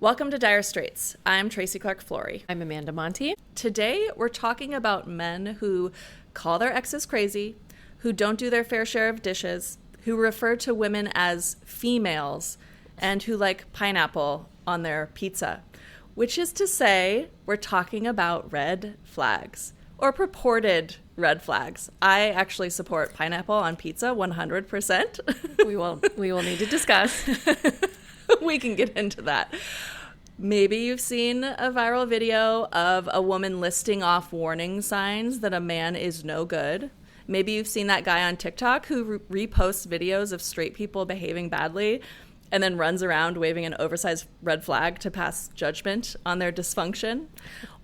Welcome to Dire Straits. I'm Tracy Clark-Flory. I'm Amanda Monti. Today, we're talking about men who call their exes crazy, who don't do their fair share of dishes, who refer to women as females, and who like pineapple on their pizza. Which is to say, we're talking about red flags, or purported red flags. I actually support pineapple on pizza 100%. We will need to discuss. We can get into that. Maybe you've seen a viral video of a woman listing off warning signs that a man is no good. Maybe you've seen that guy on TikTok who reposts videos of straight people behaving badly and then runs around waving an oversized red flag to pass judgment on their dysfunction.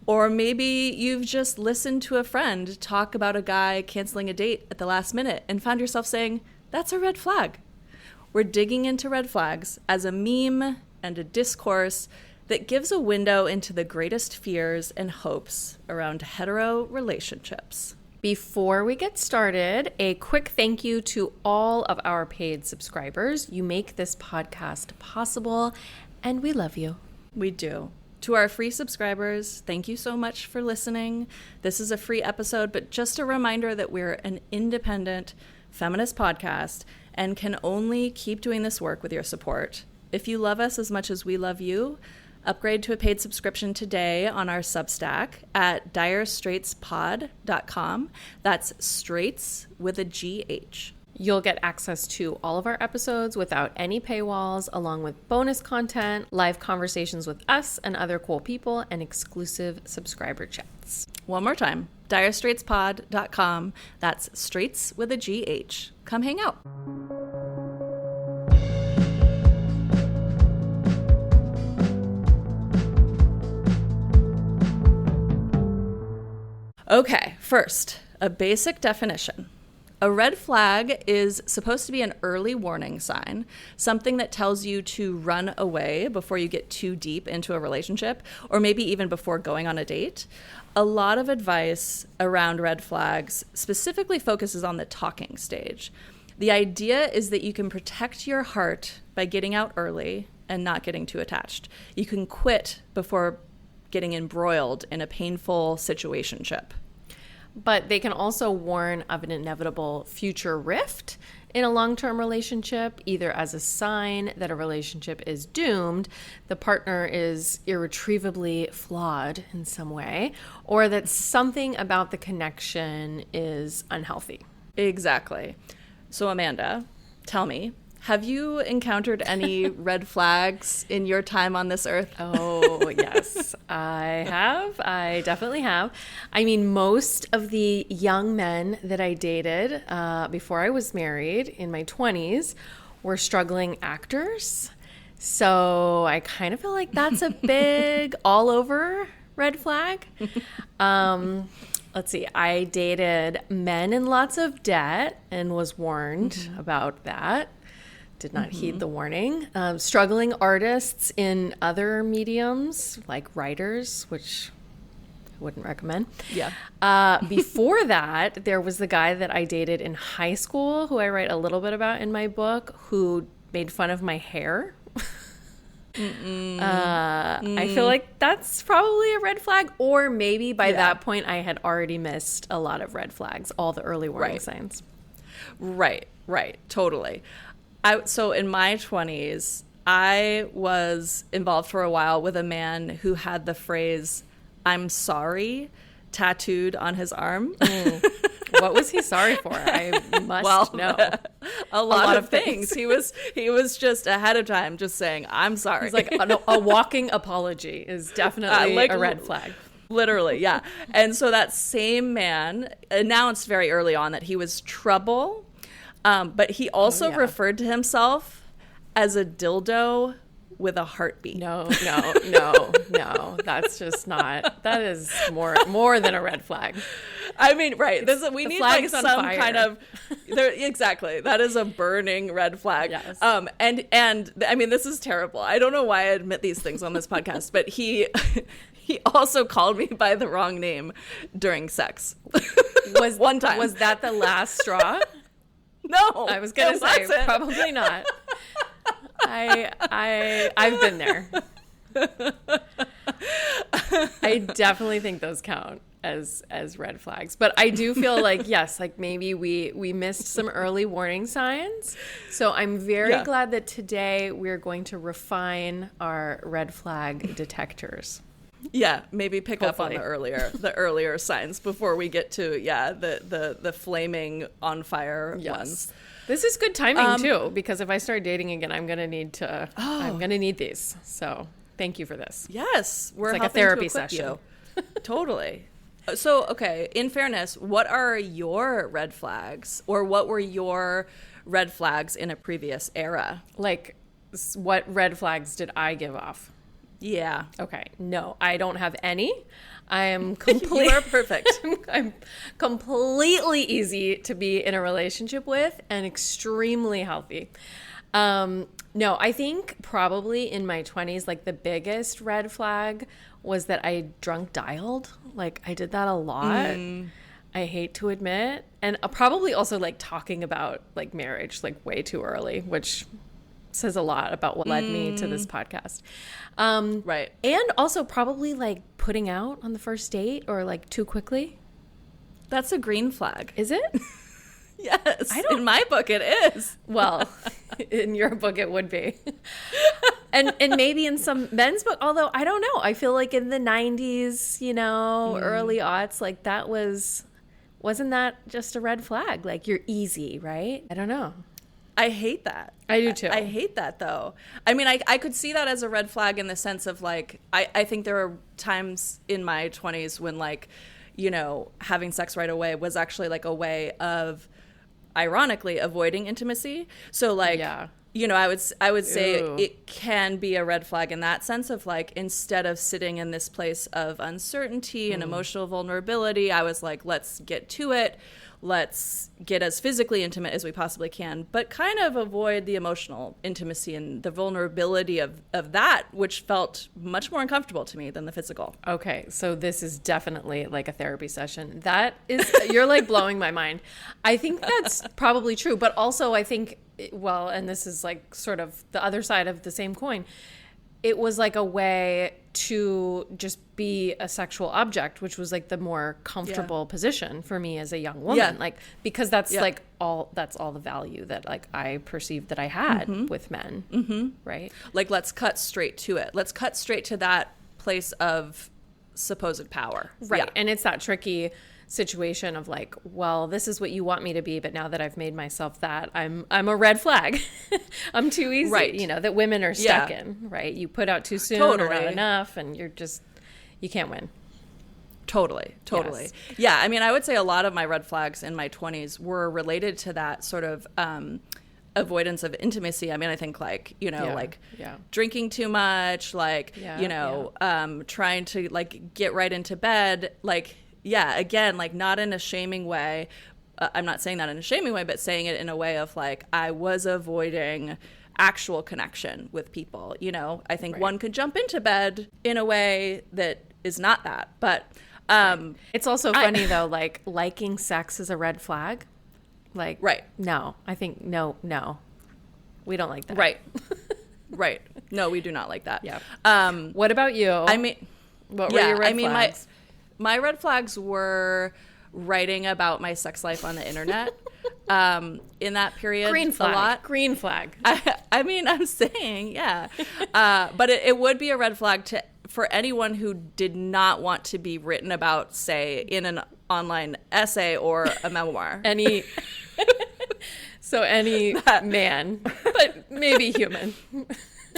Or maybe you've just listened to a friend talk about a guy canceling a date at the last minute and found yourself saying, that's a red flag. We're digging into red flags as a meme and a discourse that gives a window into the greatest fears and hopes around hetero relationships. Before we get started, a quick thank you to all of our paid subscribers. You make this podcast possible, and we love you. We do. To our free subscribers, thank you so much for listening. This is a free episode, but just a reminder that we're an independent feminist podcast and can only keep doing this work with your support. If you love us as much as we love you, upgrade to a paid subscription today on our Substack at direstraitspod.com. That's straits with a GH. You'll get access to all of our episodes without any paywalls, along with bonus content, live conversations with us and other cool people, and exclusive subscriber chats. One more time, direstraitspod.com. That's straits with a GH. Come hang out. Okay, first, a basic definition. A red flag is supposed to be an early warning sign, something that tells you to run away before you get too deep into a relationship, or maybe even before going on a date. A lot of advice around red flags specifically focuses on the talking stage. The idea is that you can protect your heart by getting out early and not getting too attached. You can quit before getting embroiled in a painful situationship. But they can also warn of an inevitable future rift in a long-term relationship, either as a sign that a relationship is doomed, the partner is irretrievably flawed in some way, or that something about the connection is unhealthy. Exactly. So Amanda, tell me, have you encountered any red flags in your time on this earth? Oh, yes, I have. I definitely have. I mean, most of the young men that I dated before I was married in my 20s were struggling actors. So I kind of feel like that's a big all over red flag. Let's see. I dated men in lots of debt and was warned about that. Did not heed the warning. Struggling artists in other mediums, like writers, which I wouldn't recommend. Yeah. Before that, there was the guy that I dated in high school, who I write a little bit about in my book, who made fun of my hair. I feel like that's probably a red flag, or maybe by that point I had already missed a lot of red flags, all the early warning signs. Right, totally. So in my 20s, I was involved for a while with a man who had the phrase, "I'm sorry," tattooed on his arm. What was he sorry for? I must know. A lot of things. He was just ahead of time just saying, "I'm sorry." He's like, a walking apology is definitely a red flag. Literally, yeah. And so that same man announced very early on that he was trouble. But he also referred to himself as a dildo with a heartbeat. No. That's just not. That is more than a red flag. I mean, right. We need like some kind of. Exactly. That is a burning red flag. Yes. And I mean, this is terrible. I don't know why I admit these things on this podcast, but he also called me by the wrong name during sex. One time. Was that the last straw? No, I was gonna say probably not. I've been there. I definitely think those count as red flags. But I do feel like, yes, like maybe we missed some early warning signs. So I'm very glad that today we're going to refine our red flag detectors. Yeah, maybe pick Hopefully. up on the earlier signs before we get to the flaming on fire ones. This is good timing too, because if I start dating again, I'm gonna need these. So thank you for this. Yes, we're it's like a helping therapy to equip session. You. Totally. So, okay, in fairness, what are your red flags, or what were your red flags in a previous era? Like, what red flags did I give off? Yeah. Okay. No, I don't have any. I am completely You are perfect. I'm completely easy to be in a relationship with and extremely healthy. No, I think probably in my 20s, like the biggest red flag was that I drunk dialed. Like I did that a lot. I hate to admit. And probably also like talking about like marriage like way too early, which says a lot about what led me to this podcast. Right. And also probably like putting out on the first date or like too quickly. That's a green flag. Is it? Yes. In my book, it is. Well, in your book, it would be. And maybe in some men's book, although I don't know. I feel like in the 90s, you know, early aughts, like that wasn't that just a red flag? Like you're easy, right? I don't know. I hate that. I do too. I hate that though. I mean, I could see that as a red flag in the sense of like, I think there are times in my 20s when like, you know, having sex right away was actually like a way of, ironically, avoiding intimacy. So like, you know, I would say it can be a red flag in that sense of like, instead of sitting in this place of uncertainty and emotional vulnerability, I was like, let's get to it. Let's get as physically intimate as we possibly can, but kind of avoid the emotional intimacy and the vulnerability of that, which felt much more uncomfortable to me than the physical. Okay, so this is definitely like a therapy session. That is, you're like blowing my mind. I think that's probably true, but also I think, well, and this is like sort of the other side of the same coin, it was like a way to just be a sexual object, which was like the more comfortable position for me as a young woman. Like, because that's like that's all the value that like I perceived that I had with men. Right. Like, let's cut straight to it. Let's cut straight to that place of supposed power. Right. And it's that tricky situation of like, well, this is what you want me to be, but now that I've made myself that, I'm a red flag. I'm too easy, right. You know, that women are stuck in, right? You put out too soon or not enough, and you can't win. Totally. Yes. Yeah, I mean, I would say a lot of my red flags in my 20s were related to that sort of avoidance of intimacy. I mean, I think like, you know, drinking too much, like, you know, trying to like get right into bed, like, yeah, again, like not in a shaming way. I'm not saying that in a shaming way, but saying it in a way of like, I was avoiding actual connection with people. You know, I think one could jump into bed in a way that is not that. But it's also funny though, like liking sex is a red flag. Like, no, I think no, we don't like that. Right. No, we do not like that. Yeah. What about you? I mean, what were your red flags? My red flags were writing about my sex life on the internet in that period. Green flag. A lot. Green flag. I mean, I'm saying, but it would be a red flag for anyone who did not want to be written about, say, in an online essay or a memoir. Any man, but maybe human.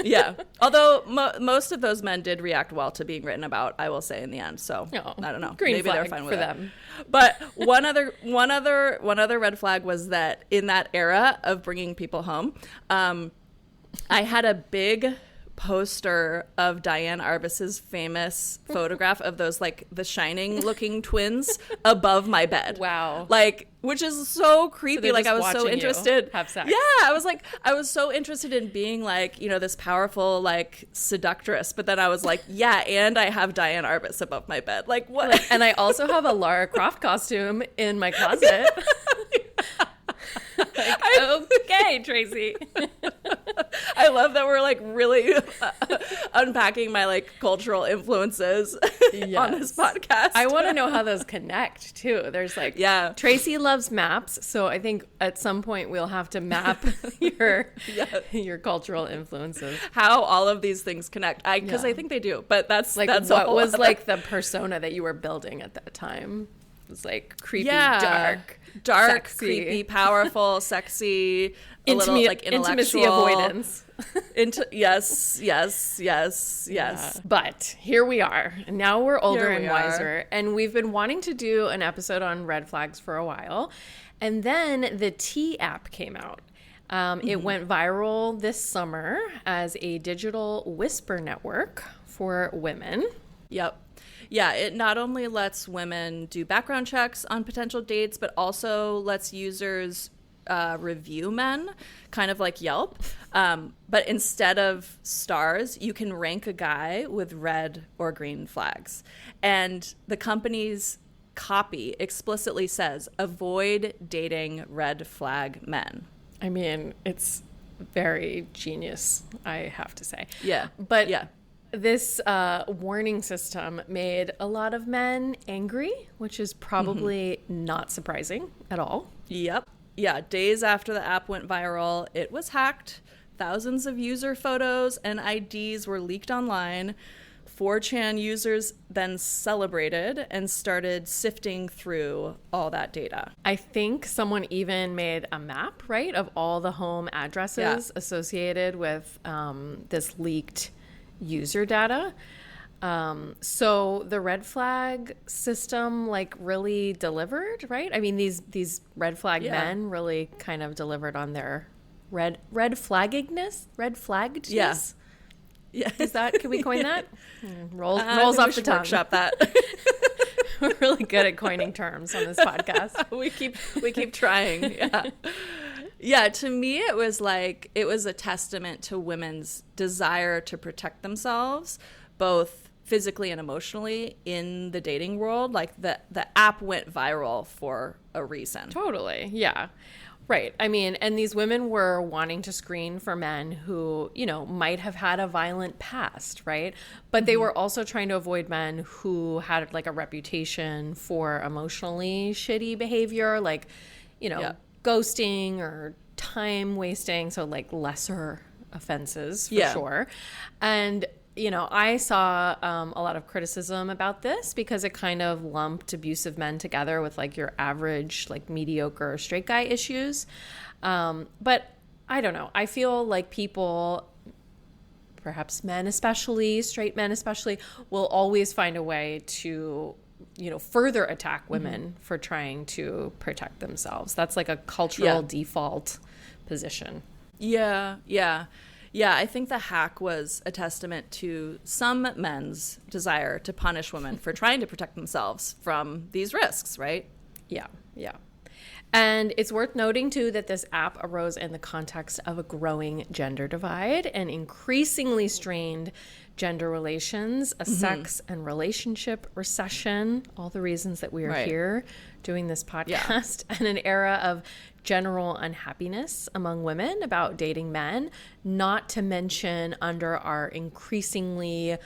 Yeah. Although most of those men did react well to being written about, I will say in the end. So I don't know. Green Maybe flag they're fine with for it. them. But one other red flag was that in that era of bringing people home, I had a big poster of Diane Arbus's famous photograph of those like The Shining looking twins above my bed. Wow. Like, which is so creepy. So like I was so interested. Have sex. Yeah, I was so interested in being like, you know, this powerful like seductress, but then I was like, yeah, and I have Diane Arbus above my bed. Like what? Like, and I also have a Lara Croft costume in my closet. Like, okay, Tracy. I love that we're like really unpacking my like cultural influences on this podcast. I want to know how those connect too. There's like, Tracy loves maps, so I think at some point we'll have to map your cultural influences. How all of these things connect, because I think they do. But that's like that's what was like the persona that you were building at that time. It was like creepy, dark, sexy. Creepy, powerful, sexy, a little like intellectual. Intimacy avoidance. Yes. Yeah. But here we are. Now we're older and wiser. And we've been wanting to do an episode on red flags for a while. And then the T app came out. It went viral this summer as a digital whisper network for women. Yep. Yeah, it not only lets women do background checks on potential dates, but also lets users review men, kind of like Yelp. But instead of stars, you can rank a guy with red or green flags. And the company's copy explicitly says, avoid dating red flag men. I mean, it's very genius, I have to say. Yeah. But this warning system made a lot of men angry, which is probably not surprising at all. Yep. Yeah. Days after the app went viral, it was hacked. Thousands of user photos and IDs were leaked online. 4chan users then celebrated and started sifting through all that data. I think someone even made a map, right, of all the home addresses associated with this leaked user data. So the red flag system like really delivered, right? I mean, these red flag men really kind of delivered on their red flaggedness. Yeah. Is that, can we coin that? Rolls off the tongue. Workshop that. We're really good at coining terms on this podcast. we keep trying. Yeah. Yeah, to me it was a testament to women's desire to protect themselves, both physically and emotionally in the dating world. Like the app went viral for a reason. Totally. Yeah. Right. I mean, and these women were wanting to screen for men who, you know, might have had a violent past, right? But they were also trying to avoid men who had like a reputation for emotionally shitty behavior, like, you know, ghosting or time wasting. So like lesser offenses for sure. And you know, I saw a lot of criticism about this because it kind of lumped abusive men together with like your average, like mediocre straight guy issues. But I don't know. I feel like people, perhaps men especially, straight men especially, will always find a way to, you know, further attack women for trying to protect themselves. That's like a cultural default position. Yeah. Yeah, I think the hack was a testament to some men's desire to punish women for trying to protect themselves from these risks, right? Yeah. And it's worth noting, too, that this app arose in the context of a growing gender divide and increasingly strained gender relations, a sex and relationship recession, all the reasons that we are here doing this podcast, and an era of general unhappiness among women about dating men, not to mention under our increasingly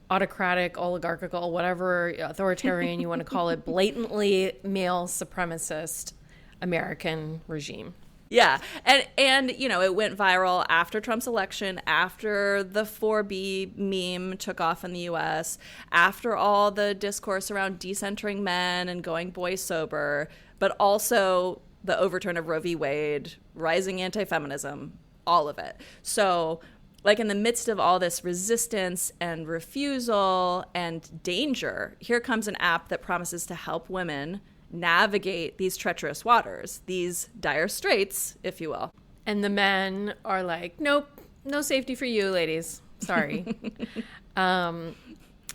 autocratic, oligarchical, whatever authoritarian you want to call it, blatantly male supremacist American regime. Yeah. And you know, it went viral after Trump's election, after the 4B meme took off in the US, after all the discourse around decentering men and going boy sober, but also the overturn of Roe v. Wade, rising anti-feminism, all of it. So like in the midst of all this resistance and refusal and danger, here comes an app that promises to help women navigate these treacherous waters, these dire straits, if you will. And the men are like, nope, no safety for you, ladies. Sorry.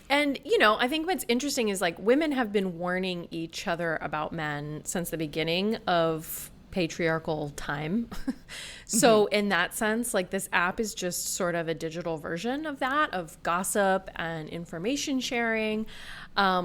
And, you know, I think what's interesting is like women have been warning each other about men since the beginning of patriarchal time. So in that sense, like this app is just sort of a digital version of that, of gossip and information sharing,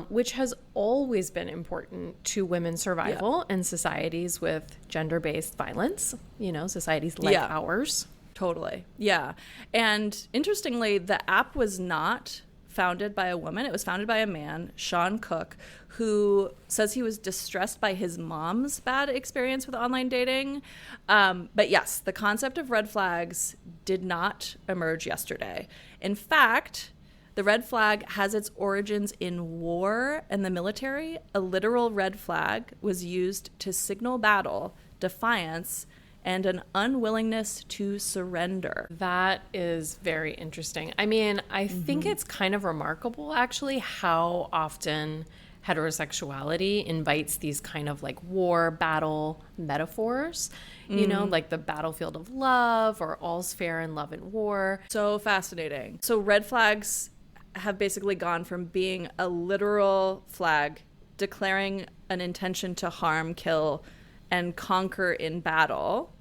which has always been important to women's survival in societies with gender-based violence, you know, societies like ours. Totally. Yeah. And interestingly, the app was not founded by a woman. It was founded by a man, Sean Cook, who says he was distressed by his mom's bad experience with online dating. But yes, the concept of red flags did not emerge yesterday. In fact, the red flag has its origins in war and the military. A literal red flag was used to signal battle, defiance, and an unwillingness to surrender. That is very interesting. I mean, I think it's kind of remarkable, actually, how often heterosexuality invites these kind of like war, battle metaphors, you know, like the battlefield of love or all's fair in love and war. So fascinating. So red flags have basically gone from being a literal flag declaring an intention to harm, kill, and conquer in battle,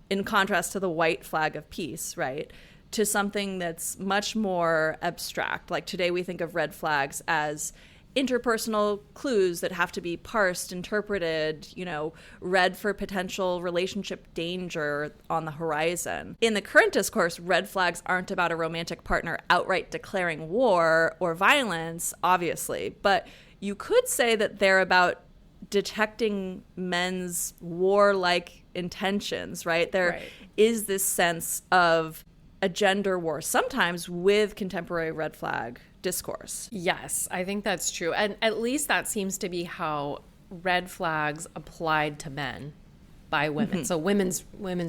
in contrast to the white flag of peace, right, to something that's much more abstract. Like today we think of red flags as interpersonal clues that have to be parsed, interpreted, you know, read for potential relationship danger on the horizon. In the current discourse, red flags aren't about a romantic partner outright declaring war or violence, obviously, but you could say that they're about detecting men's warlike intentions, right? There is this sense of a gender war, sometimes with contemporary red flag discourse. Yes, I think that's true. And at least that seems to be how red flags applied to men by women. So women's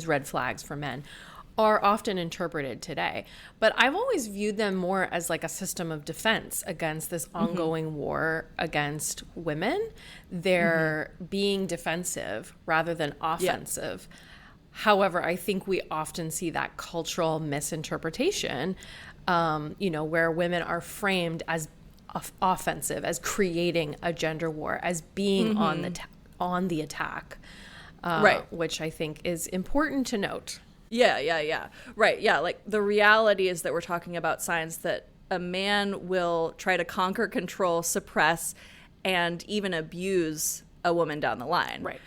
red flags for men are often interpreted today. But I've always viewed them more as like a system of defense against this ongoing war against women. They're being defensive rather than offensive. However, I think we often see that cultural misinterpretation, you know, where women are framed as offensive, as creating a gender war, as being on the attack, which I think is important to note. Yeah. Right, yeah. Like the reality is that we're talking about signs that a man will try to conquer, control, suppress, and even abuse a woman down the line. Right.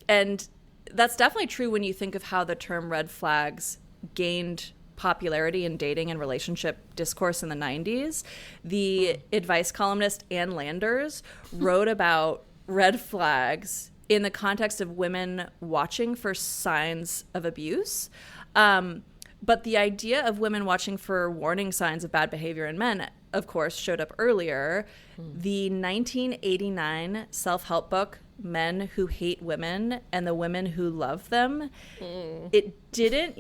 And that's definitely true when you think of how the term red flags gained popularity in dating and relationship discourse in the 90s. The advice columnist Ann Landers wrote about red flags in the context of women watching for signs of abuse. But the idea of women watching for warning signs of bad behavior in men, of course, showed up earlier. The 1989 self-help book, Men Who Hate Women and the Women Who Love Them, it didn't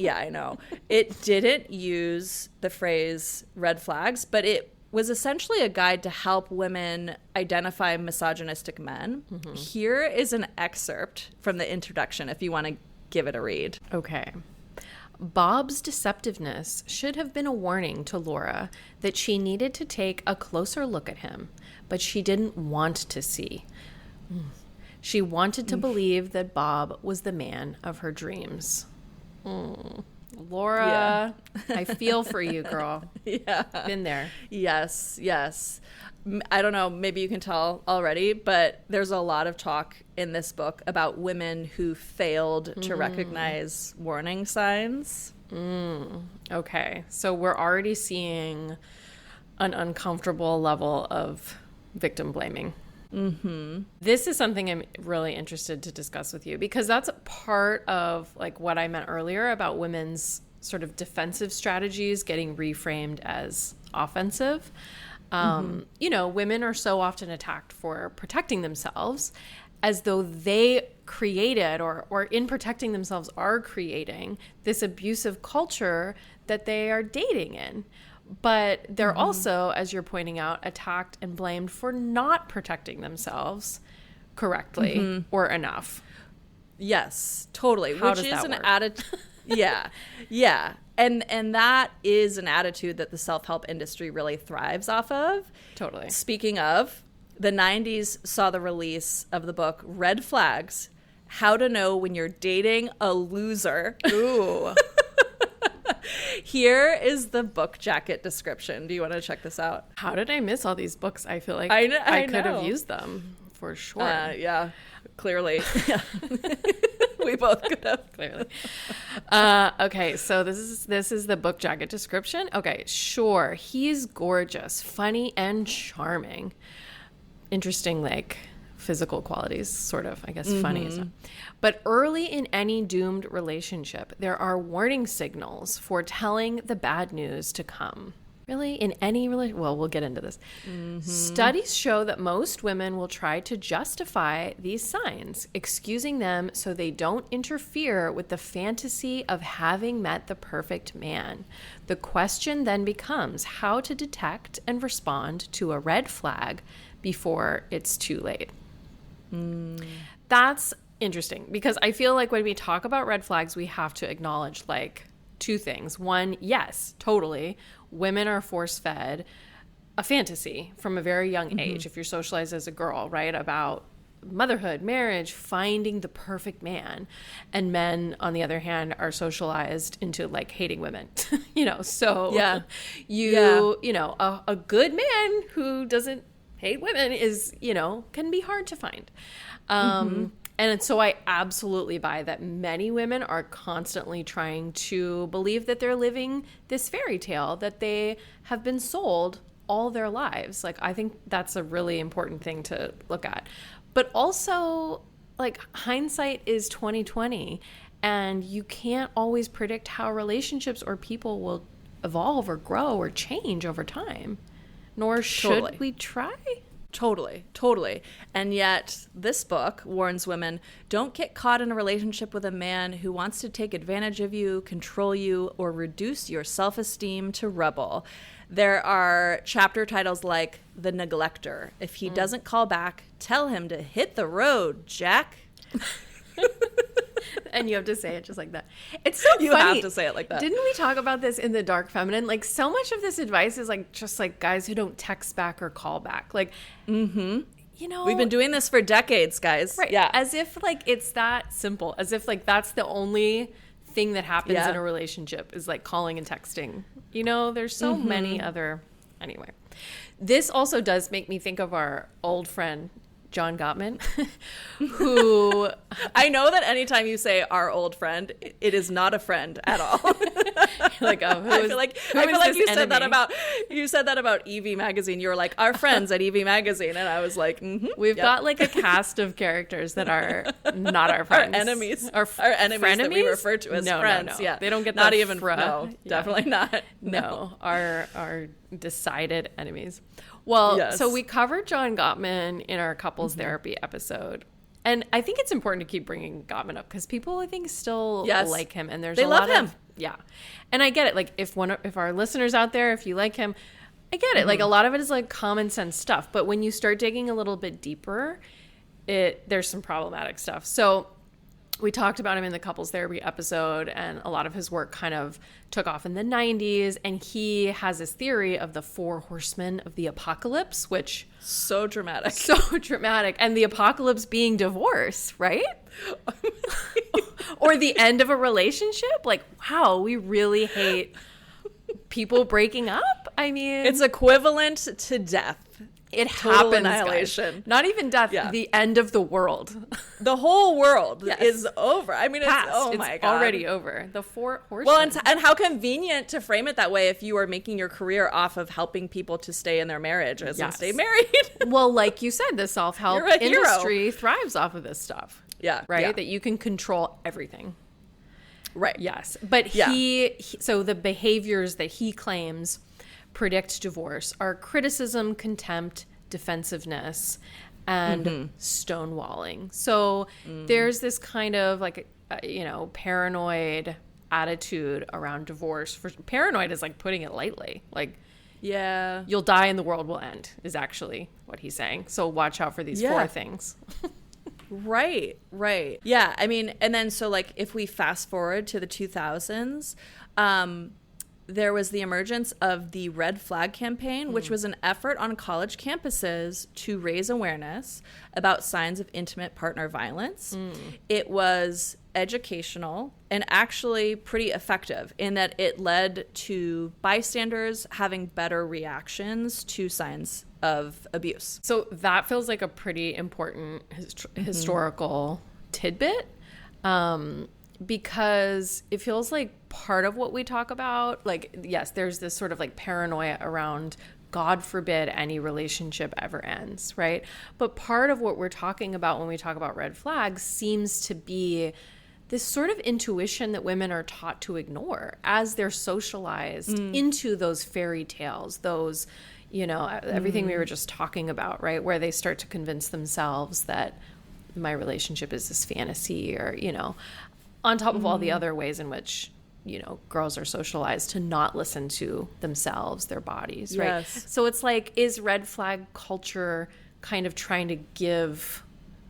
use the phrase red flags, but it was essentially a guide to help women identify misogynistic men. Here is an excerpt from the introduction if you want to give it a read. Okay. Bob's deceptiveness should have been a warning to Laura that she needed to take a closer look at him, but she didn't want to see. She wanted to believe that Bob was the man of her dreams. Laura, I feel for you, girl. Yeah. Been there. Yes. I don't know, maybe you can tell already, but there's a lot of talk in this book about women who failed to recognize warning signs. Okay. So we're already seeing an uncomfortable level of victim blaming. This is something I'm really interested to discuss with you because that's part of like what I meant earlier about women's sort of defensive strategies getting reframed as offensive. You know, women are so often attacked for protecting themselves as though they created or in protecting themselves are creating this abusive culture that they are dating in. But they're also, as you're pointing out, attacked and blamed for not protecting themselves correctly or enough. Yes, totally. How Which does is that an work? attitude. Yeah. And that is an attitude that the self-help industry really thrives off of. Totally. Speaking of, the 90s saw the release of the book Red Flags: How to Know When You're Dating a Loser. Ooh. Here is the book jacket description. Do you want to check this out? How did I miss all these books? I feel like I could know. have used them for sure. Yeah, clearly. We both could have. Clearly. Okay, so this is the book jacket description. Okay, sure. He's gorgeous, funny, and charming. Interesting, like, physical qualities, sort of. I guess funny is not. But early in any doomed relationship, there are warning signals foretelling the bad news to come. Really? In any relationship? Well, we'll get into this. Studies show that most women will try to justify these signs, excusing them so they don't interfere with the fantasy of having met the perfect man. The question then becomes how to detect and respond to a red flag before it's too late. That's interesting, because I feel like when we talk about red flags, we have to acknowledge, like, two things. One, yes, totally. Women are force-fed a fantasy from a very young age, if you're socialized as a girl, right, about motherhood, marriage, finding the perfect man. And men, on the other hand, are socialized into, like, hating women, so a good man who doesn't hate women is, can be hard to find. And so I absolutely buy that many women are constantly trying to believe that they're living this fairy tale that they have been sold all their lives. Like, I think that's a really important thing to look at. But also, like, hindsight is 2020, and you can't always predict how relationships or people will evolve or grow or change over time. Nor should we try. Totally. And yet this book warns women, don't get caught in a relationship with a man who wants to take advantage of you, control you, or reduce your self-esteem to rubble. There are chapter titles like The Neglector. If he doesn't call back, tell him to hit the road, Jack. And you have to say it just like that. It's so funny. You have to say it like that. Didn't we talk about this in The Dark Feminine? Like, so much of this advice is, like, just, like, guys who don't text back or call back. Like, we've been doing this for decades, guys. Right. Yeah. As if, like, it's that simple. As if, like, that's the only thing that happens in a relationship is, like, calling and texting. There's so many other... Anyway. This also does make me think of our old friend, John Gottman, who... I know that anytime you say our old friend, it is not a friend at all. Like, I feel like you said that about Evie magazine. You were like, our friends at Evie magazine, and I was like, we've got, like, a cast of characters that are not our friends, our enemies that we refer to as friends. No. Yeah, they don't get not the even definitely not. No, our decided enemies. Well, so we covered John Gottman in our couples therapy episode. And I think it's important to keep bringing Gottman up because people, I think, still like him. And there's a lot of... Yeah. And I get it. Like, if our listeners out there, if you like him, I get it. Like, a lot of it is, like, common sense stuff. But when you start digging a little bit deeper, there's some problematic stuff. So we talked about him in the couples therapy episode, and a lot of his work kind of took off in the 90s. And he has this theory of the 4 horsemen of the apocalypse, which... So dramatic. And the apocalypse being divorce, right? Or the end of a relationship. Like, wow, we really hate people breaking up. I mean... It's equivalent to death. It Total happens, annihilation. Guys. Not even death, the end of the world. The whole world is over. I mean, it's my God. Already over. The 4 horsemen. Well, and how convenient to frame it that way if you are making your career off of helping people to stay in their marriages and stay married. Well, like you said, the self-help industry thrives off of this stuff. Yeah. Right? Yeah. That you can control everything. Right. Yes. But so the behaviors that he claims predict divorce are criticism, contempt, defensiveness, and stonewalling. So there's this kind of like, paranoid attitude around divorce. Paranoid is like putting it lightly. Like, you'll die and the world will end is actually what he's saying. So watch out for these 4 things. Right. Yeah. I mean, and then so like if we fast forward to the 2000s, there was the emergence of the Red Flag campaign, which was an effort on college campuses to raise awareness about signs of intimate partner violence. It was educational and actually pretty effective in that it led to bystanders having better reactions to signs of abuse. So that feels like a pretty important historical tidbit. Because it feels like part of what we talk about, like, yes, there's this sort of like paranoia around God forbid any relationship ever ends, right? But part of what we're talking about when we talk about red flags seems to be this sort of intuition that women are taught to ignore as they're socialized into those fairy tales, those, you know, everything we were just talking about, right? Where they start to convince themselves that my relationship is this fantasy, or, you know, on top of all the other ways in which, you know, girls are socialized to not listen to themselves, their bodies, right? Yes. So it's like, is red flag culture kind of trying to give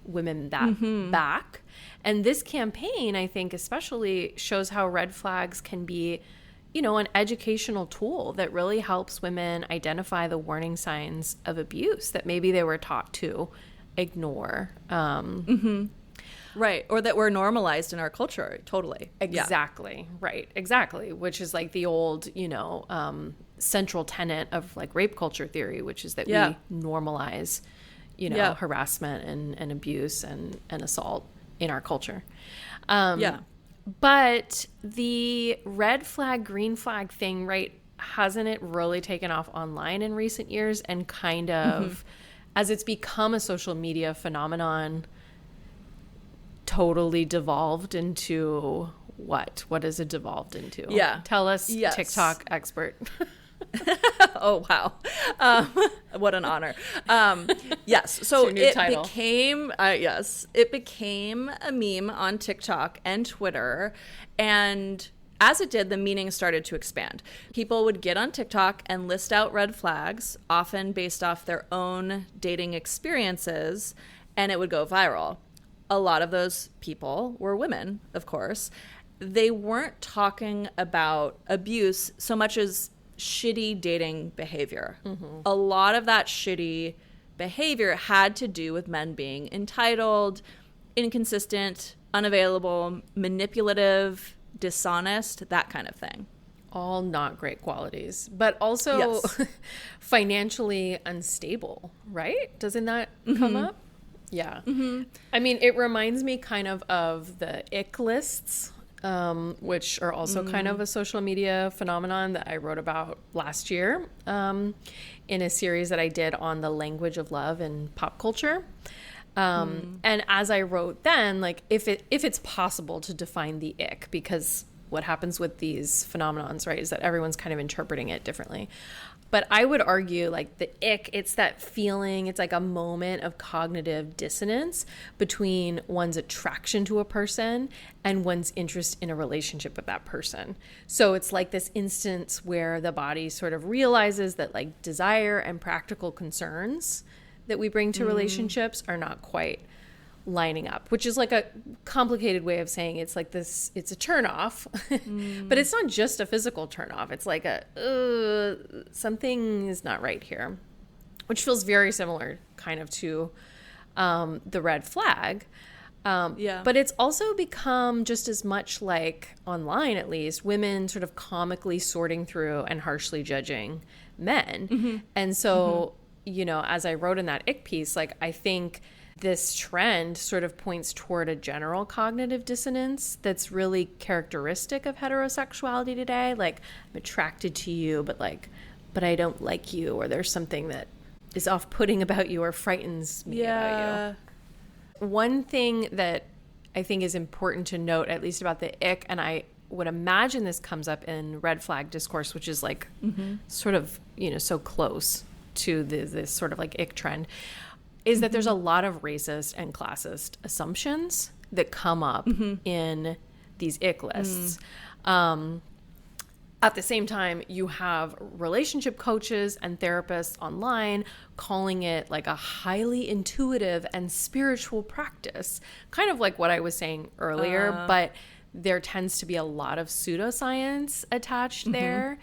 women that back? And this campaign, I think, especially shows how red flags can be, you know, an educational tool that really helps women identify the warning signs of abuse that maybe they were taught to ignore. Right. Or that we're normalized in our culture. Totally. Exactly. Yeah. Right. Exactly. Which is like the old, you know, central tenet of like rape culture theory, which is that we normalize, you know, harassment and abuse and assault in our culture. But the red flag, green flag thing, right, hasn't it really taken off online in recent years, and kind of as it's become a social media phenomenon, totally devolved into what? What is it devolved into? Yeah. Tell us, TikTok expert. Oh, wow. What an honor. Yes. So it became, it became a meme on TikTok and Twitter. And as it did, the meaning started to expand. People would get on TikTok and list out red flags, often based off their own dating experiences, and it would go viral. A lot of those people were women, of course. They weren't talking about abuse so much as shitty dating behavior. A lot of that shitty behavior had to do with men being entitled, inconsistent, unavailable, manipulative, dishonest, that kind of thing. All not great qualities, but also financially unstable, right? Doesn't that come up? Yeah. I mean, it reminds me kind of the ick lists, which are also kind of a social media phenomenon that I wrote about last year in a series that I did on the language of love in pop culture. And as I wrote then, like, if it's possible to define the ick, because what happens with these phenomenons, right, is that everyone's kind of interpreting it differently. But I would argue, like, the ick, it's that feeling, it's like a moment of cognitive dissonance between one's attraction to a person and one's interest in a relationship with that person. So it's like this instance where the body sort of realizes that, like, desire and practical concerns that we bring to relationships are not quite lining up, which is like a complicated way of saying it's like this, it's a turn off, but it's not just a physical turn off. It's like something is not right here, which feels very similar kind of to the red flag. But it's also become just as much like, online at least, women sort of comically sorting through and harshly judging men. And so, you know, as I wrote in that ick piece, like, I think this trend sort of points toward a general cognitive dissonance that's really characteristic of heterosexuality today. Like, I'm attracted to you, but I don't like you, or there's something that is off-putting about you or frightens me about you. One thing that I think is important to note, at least about the ick, and I would imagine this comes up in red flag discourse, which is like sort of, you know, so close to this sort of like ick trend, is that there's a lot of racist and classist assumptions that come up in these ick lists. At the same time, you have relationship coaches and therapists online calling it like a highly intuitive and spiritual practice, kind of like what I was saying earlier, but there tends to be a lot of pseudoscience attached there.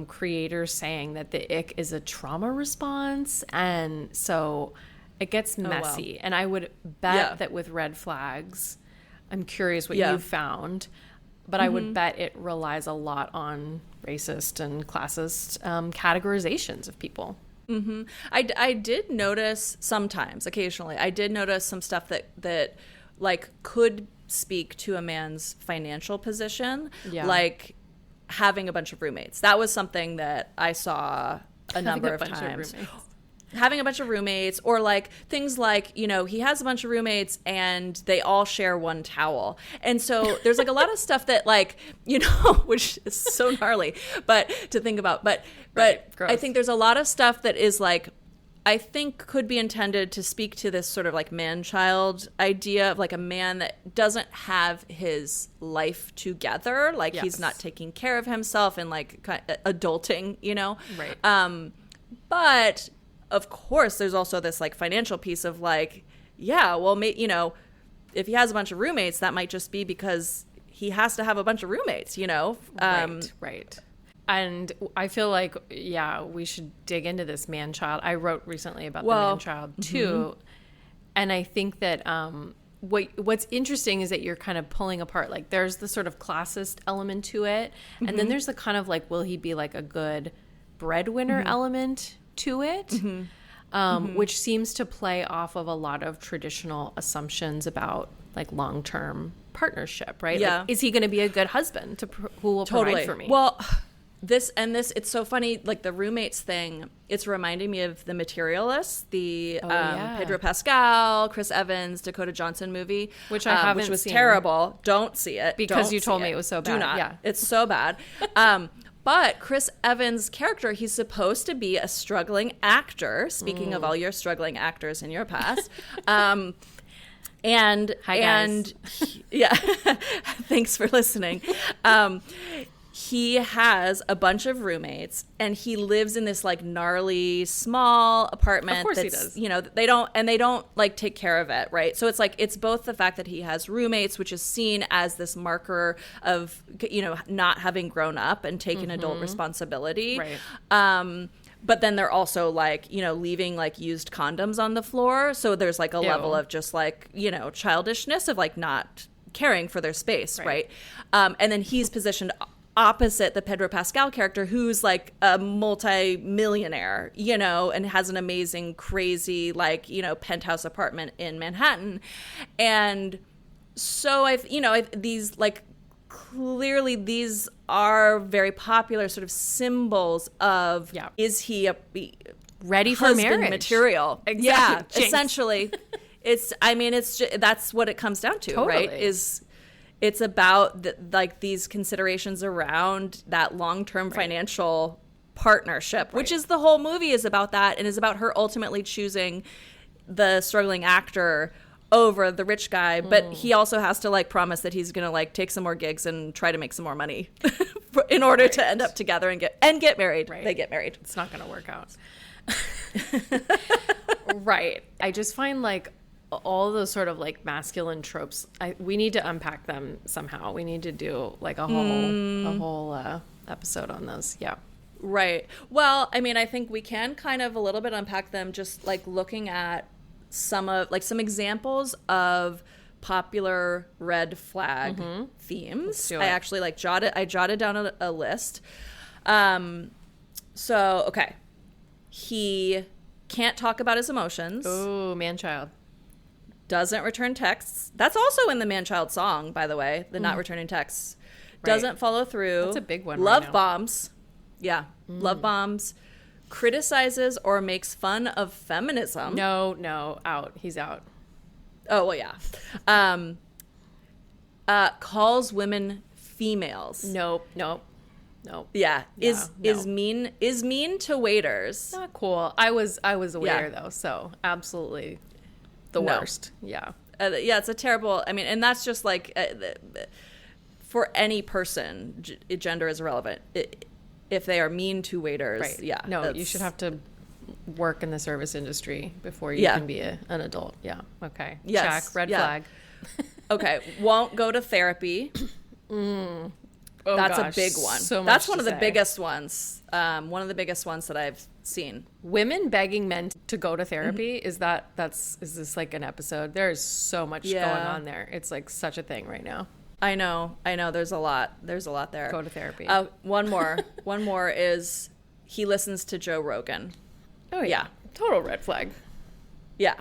Creators saying that the ick is a trauma response, and so it gets messy. And I would bet that with red flags, I'm curious what you've found, but I would bet it relies a lot on racist and classist categorizations of people. I did notice sometimes, occasionally, I did notice some stuff that like could speak to a man's financial position, Yeah. like having a bunch of roommates. That was something that I saw a number of times. Having a bunch of roommates, or like things like, you know, he has a bunch of roommates and they all share one towel. And so there's like a lot of stuff that, like, you know, which is so gnarly, but to think about, but I think there's a lot of stuff that is like, I think could be intended to speak to this sort of like man-child idea of like a man that doesn't have his life together. Like he's not taking care of himself and like adulting, you know? Right. But of course, there's also this like financial piece of like, yeah, well, you know, if he has a bunch of roommates, that might just be because he has to have a bunch of roommates, you know? Right. And I feel like, yeah, we should dig into this man-child. I wrote recently about the man-child too. And I think that what's interesting is that you're kind of pulling apart, like there's the sort of classist element to it. And then there's the kind of like, will he be like a good breadwinner element to it? Which seems to play off of a lot of traditional assumptions about like long-term partnership, right? Yeah. Like, is he going to be a good husband who will provide for me? Well, this, it's so funny, like the roommates thing, it's reminding me of The Materialists, the Pedro Pascal, Chris Evans, Dakota Johnson movie. Which I haven't which was seen. Terrible. Don't see it. Because you told me it was so bad. Do not. Yeah. It's so bad. But Chris Evans' character, he's supposed to be a struggling actor. Speaking of all your struggling actors in your past. Hi, guys. Yeah, thanks for listening. He has a bunch of roommates and he lives in this like gnarly small apartment. Of course that's, he does. You know, they don't like take care of it, right? So it's like, it's both the fact that he has roommates, which is seen as this marker of, you know, not having grown up and taken adult responsibility. Right. But then they're also like, you know, leaving like used condoms on the floor. So there's like a level of just like, you know, childishness of like not caring for their space, right? And then he's positioned opposite the Pedro Pascal character, who's like a multi-millionaire, you know, and has an amazing, crazy, like, you know, penthouse apartment in Manhattan. And so these like, clearly these are very popular sort of symbols of, is he a ready for marriage material? Exactly. Yeah, Jinx. Essentially. That's what it comes down to, Totally. right? It's about like these considerations around that long-term financial partnership, which is the whole movie is about that, and is about her ultimately choosing the struggling actor over the rich guy. But he also has to like promise that he's going to like take some more gigs and try to make some more money in order to end up together and get married. Right. They get married. It's not going to work out. Right. I just find like all those sort of like masculine tropes, we need to unpack them somehow. We need to do like a whole episode on those. Yeah. Right. Well, I mean, I think we can kind of a little bit unpack them, just like looking at some examples of popular red flag themes. I actually like jotted down a list. So, okay. He can't talk about his emotions. Oh, man-child. Doesn't return texts. That's also in the man-child song, by the way, the not returning texts. Doesn't follow through. That's a big one. Love right now. bombs. Yeah. Love bombs. Criticizes or makes fun of feminism. No, out. He's out. Oh, well, yeah. Calls women females. Nope. Yeah. No. Is mean to waiters. Not cool. I was aware though, so absolutely the worst. Yeah. Yeah, it's a terrible, I mean, and that's just like, for any person, gender is irrelevant. If they are mean to waiters, Right. No, you should have to work in the service industry before you can be an adult. Yeah. Okay. Yes. Check. Red flag. Okay. Won't go to therapy. Oh, that's gosh, a big one. So that's much one of to the say. biggest ones. One of the biggest ones that I've seen. Women begging men to go to therapy, is this like an episode? There is so much going on there. It's like such a thing right now. I know. There's a lot there. Go to therapy. One more is he listens to Joe Rogan. Oh yeah. Total red flag. Yeah.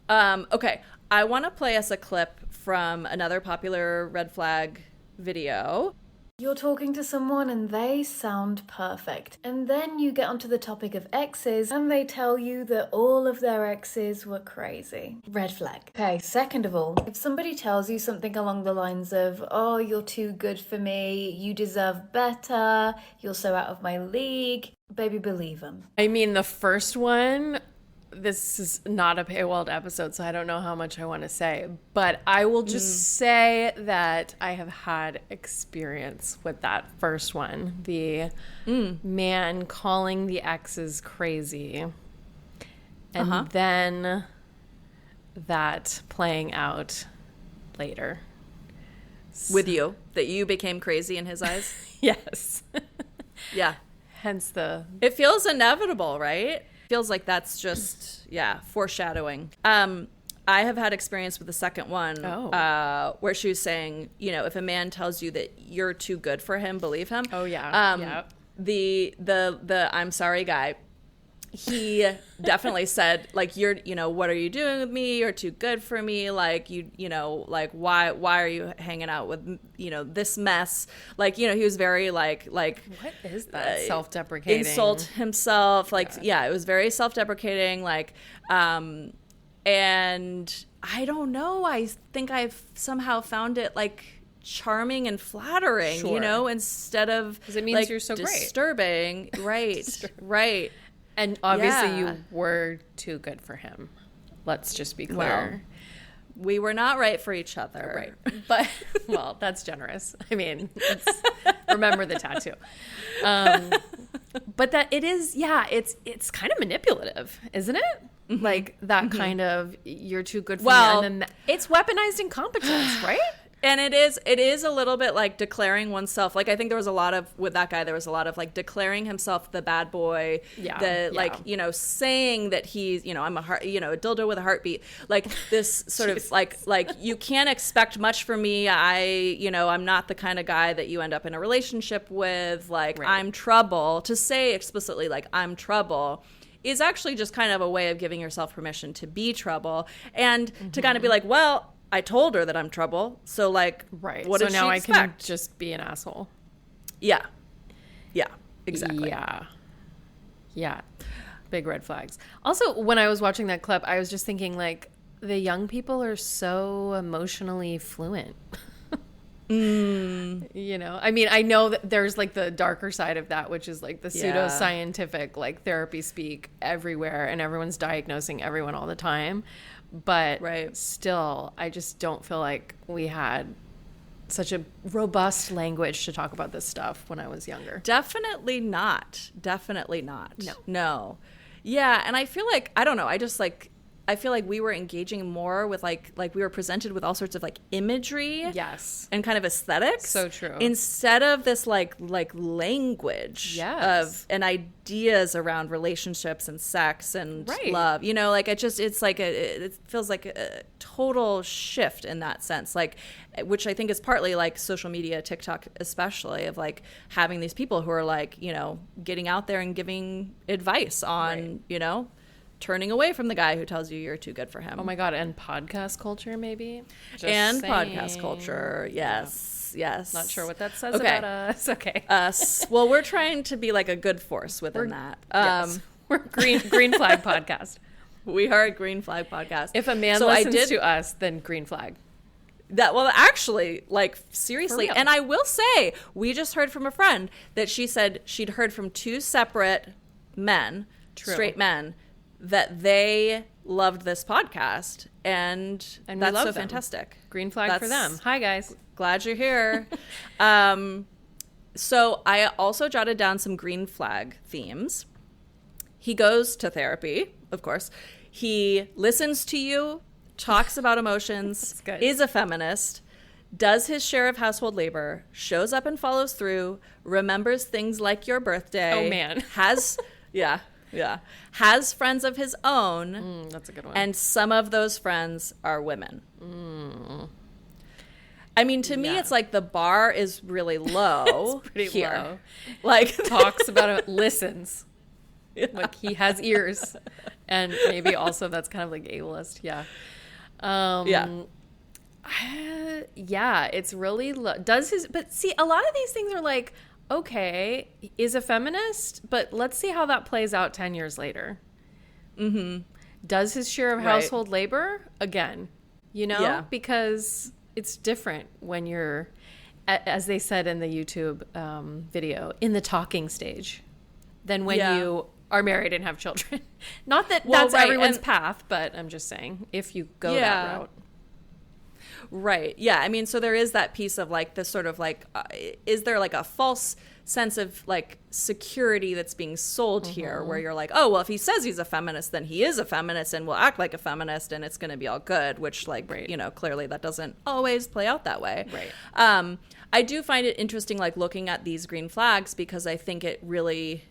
Okay. I want to play us a clip from another popular red flag video. You're talking to someone and they sound perfect. And then you get onto the topic of exes and they tell you that all of their exes were crazy. Red flag. Okay, second of all, if somebody tells you something along the lines of, oh, you're too good for me, you deserve better, you're so out of my league, baby, believe them. I mean, the first one, this is not a paywalled episode, so I don't know how much I want to say, but I will just say that I have had experience with that first one. The man calling the exes crazy, and then that playing out later. With you, that you became crazy in his eyes? Yes. Yeah. Hence the... It feels inevitable, right? Feels like that's just, foreshadowing. I have had experience with the second one where she was saying, you know, if a man tells you that you're too good for him, believe him. Oh, yeah. The I'm sorry guy, he definitely said, like, what are you doing with me? You're too good for me. Like, why are you hanging out with, this mess? Like, he was very like what is that? Self-deprecating. Insult himself. Like, it was very self-deprecating. Like, and I don't know. I think I've somehow found it like charming and flattering, instead of, because it means like, you're so disturbing. Right. Right. And obviously you were too good for him. Let's just be clear. Well, we were not right for each other. Right. But, well, that's generous. I mean, remember the tattoo. But that it is, it's kind of manipulative, isn't it? Mm-hmm. Like that kind of, you're too good for me. And then it's weaponized incompetence, right? And it is a little bit like declaring oneself. Like, I think with that guy, there was a lot of like declaring himself the bad boy, saying that he's, I'm a heart, a dildo with a heartbeat. Like this sort of like you can't expect much from me. I'm not the kind of guy that you end up in a relationship with. Like, right. I'm trouble. To say explicitly like I'm trouble is actually just kind of a way of giving yourself permission to be trouble and to kind of be like, well, I told her that I'm trouble, so like, right. What does so now she expect? I can just be an asshole. Yeah, exactly. Yeah, big red flags. Also, when I was watching that clip, I was just thinking like the young people are so emotionally fluent. I mean, I know that there's like the darker side of that, which is like the pseudoscientific like therapy speak everywhere, and everyone's diagnosing everyone all the time. But still, I just don't feel like we had such a robust language to talk about this stuff when I was younger. Definitely not. No. Yeah, and I feel like, I don't know, I feel like we were engaging more with like we were presented with all sorts of like imagery, and kind of aesthetics. So true. Instead of this like language of and ideas around relationships and sex and love. It feels like a total shift in that sense. Like, which I think is partly like social media, TikTok especially, of like having these people who are like, getting out there and giving advice on, turning away from the guy who tells you you're too good for him. Oh my God. And podcast culture, maybe? Podcast culture. Yes. Not sure what that says about us. Okay. Us. Well, we're trying to be like a good force within that. Yes. We're green flag podcast. We are a green flag podcast. If a man listens to us, then green flag. Actually, like, seriously. And I will say, we just heard from a friend that she said she'd heard from two separate men, straight men, that they loved this podcast, and that's so fantastic. Green flag for them. Hi, guys. Glad you're here. So I also jotted down some green flag themes. He goes to therapy, of course. He listens to you, talks about emotions, is a feminist, does his share of household labor, shows up and follows through, remembers things like your birthday. Oh, man. Has friends of his own. That's a good one. And some of those friends are women. I mean, to me, it's like the bar is really low. It's pretty low. Like, talks about it, listens. Like, he has ears. And maybe also that's kind of like ableist. Yeah. Yeah. Yeah, it's really but see, a lot of these things are like, okay, is a feminist, but let's see how that plays out 10 years later. Does his share of household labor again, because it's different when you're, as they said in the YouTube video, in the talking stage than when you are married and have children. Not that that's everyone's path, but I'm just saying, if you go that route. Right. Yeah. I mean, so there is that piece of like this sort of like, is there like a false sense of like security that's being sold here where you're like, oh, well, if he says he's a feminist, then he is a feminist and will act like a feminist and it's going to be all good, which like, clearly that doesn't always play out that way. Right. I do find it interesting, like looking at these green flags, because I think it really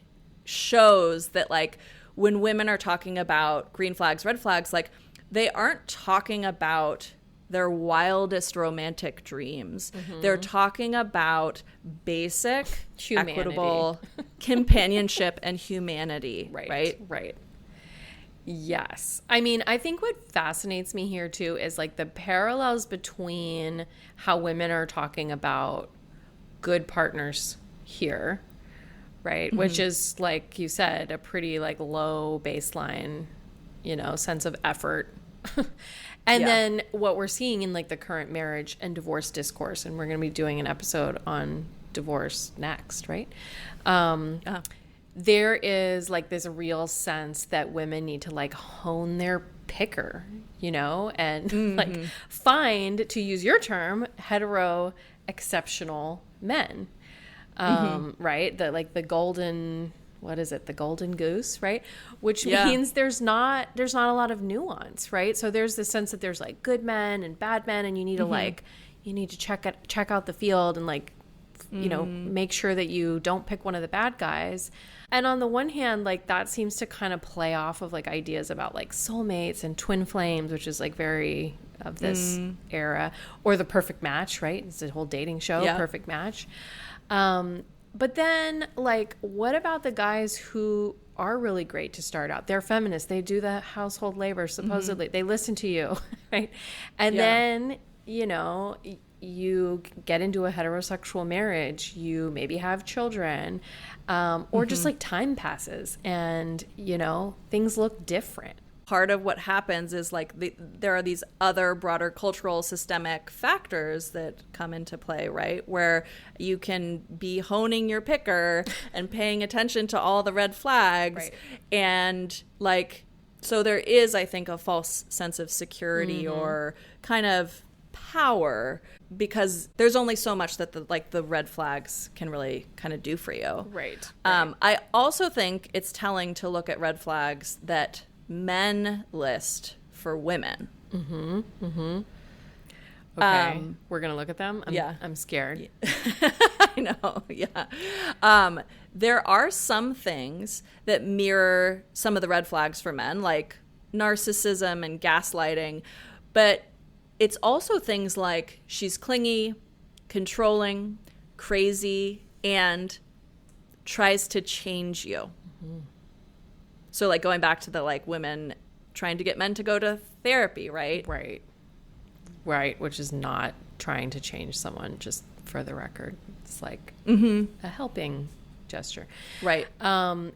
shows that like when women are talking about green flags, red flags, like they aren't talking about their wildest romantic dreams. They're talking about basic, humanity. Equitable companionship and humanity. Right. Yes. I mean, I think what fascinates me here too is like the parallels between how women are talking about good partners here, right? Which is, like you said, a pretty like low baseline, sense of effort. And then what we're seeing in like the current marriage and divorce discourse, and we're going to be doing an episode on divorce next, right? There is like this real sense that women need to like hone their picker, and like find, to use your term, hetero exceptional men, right? The golden... what is it? The golden goose, right? Which means there's not a lot of nuance, right? So there's this sense that there's like good men and bad men, and you need to check out the field and like, make sure that you don't pick one of the bad guys. And on the one hand, like that seems to kind of play off of like ideas about like soulmates and twin flames, which is like very of this era, or the perfect match, right? It's a whole dating show, Perfect Match. But then, like, what about the guys who are really great to start out? They're feminists. They do the household labor, supposedly. They listen to you, right? And then, you get into a heterosexual marriage. You maybe have children. Or just, like, time passes and, things look different. Part of what happens is like there are these other broader cultural systemic factors that come into play, right? Where you can be honing your picker and paying attention to all the red flags. Right. And like, so there is, I think, a false sense of security or kind of power, because there's only so much that the red flags can really kind of do for you. Right. I also think it's telling to look at red flags that men list for women. Okay. We're going to look at them? I'm scared. I know, yeah. There are some things that mirror some of the red flags for men, like narcissism and gaslighting, but it's also things like she's clingy, controlling, crazy, and tries to change you. So, like, going back to the, like, women trying to get men to go to therapy, right? Right, which is not trying to change someone, just for the record. It's like a helping gesture. Right.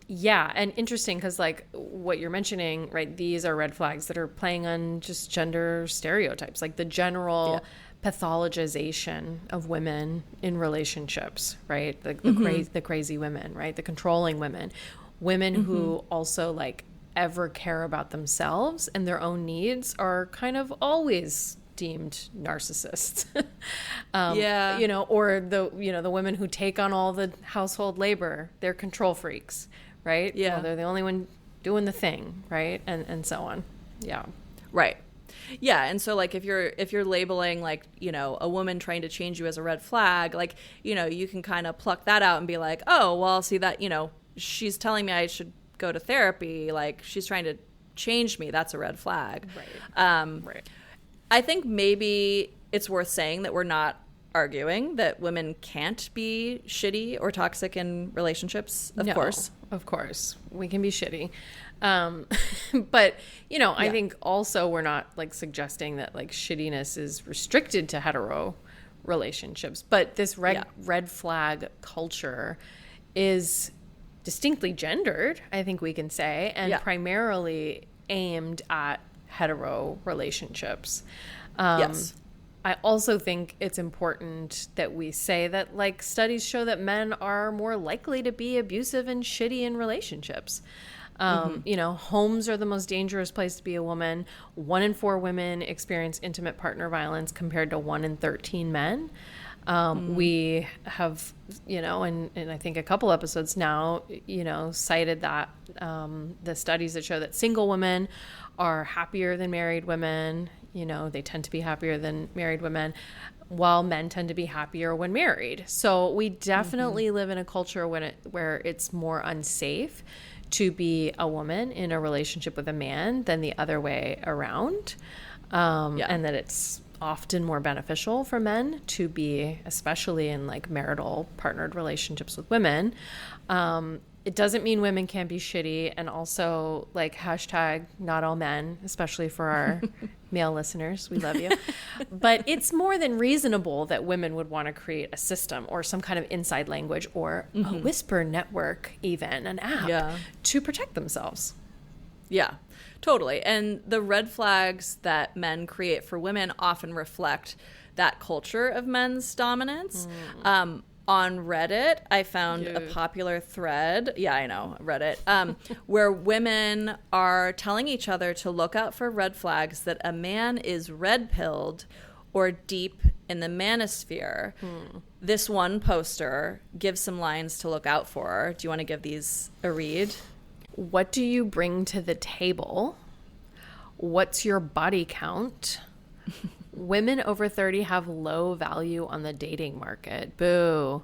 Yeah, and interesting because, like, what you're mentioning, right, these are red flags that are playing on just gender stereotypes, like the general pathologization of women in relationships, right? The crazy women, right? The controlling women who also like ever care about themselves and their own needs are kind of always deemed narcissists. Or the women who take on all the household labor, they're control freaks, right? Well, they're the only one doing the thing, right? And so on. Yeah. Right. Yeah, and so like if you're labeling like, a woman trying to change you as a red flag, like, you can kind of pluck that out and be like, oh, well, see that, she's telling me I should go to therapy, like she's trying to change me, that's a red flag. Right. I think maybe it's worth saying that we're not arguing that women can't be shitty or toxic in relationships. Of course we can be shitty. But, you know, I think also we're not like suggesting that like shittiness is restricted to hetero relationships, but this red flag culture is distinctly gendered, I think we can say, and primarily aimed at hetero relationships. Yes. I also think it's important that we say that like studies show that men are more likely to be abusive and shitty in relationships. You know, homes are the most dangerous place to be a woman. 1 in 4 women experience intimate partner violence compared to 1 in 13 men. We have, you know, and I think a couple episodes now, you know, cited that the studies that show that single women are happier than married women. You know, they tend to be happier than married women, while men tend to be happier when married. So we definitely live in a culture where it's more unsafe to be a woman in a relationship with a man than the other way around. And that it's often more beneficial for men to be, especially in like marital partnered relationships with women. It doesn't mean women can't be shitty, and also like hashtag not all men, especially for our male listeners. We love you. But it's more than reasonable that women would want to create a system or some kind of inside language or a whisper network, even an app to protect themselves. Yeah, totally. And the red flags that men create for women often reflect that culture of men's dominance. On Reddit, I found a popular thread. Yeah, I know, Reddit. Where women are telling each other to look out for red flags that a man is red-pilled or deep in the manosphere. This one poster gives some lines to look out for. Do you want to give these a read? What do you bring to the table? What's your body count? Women over 30 have low value on the dating market. Boo.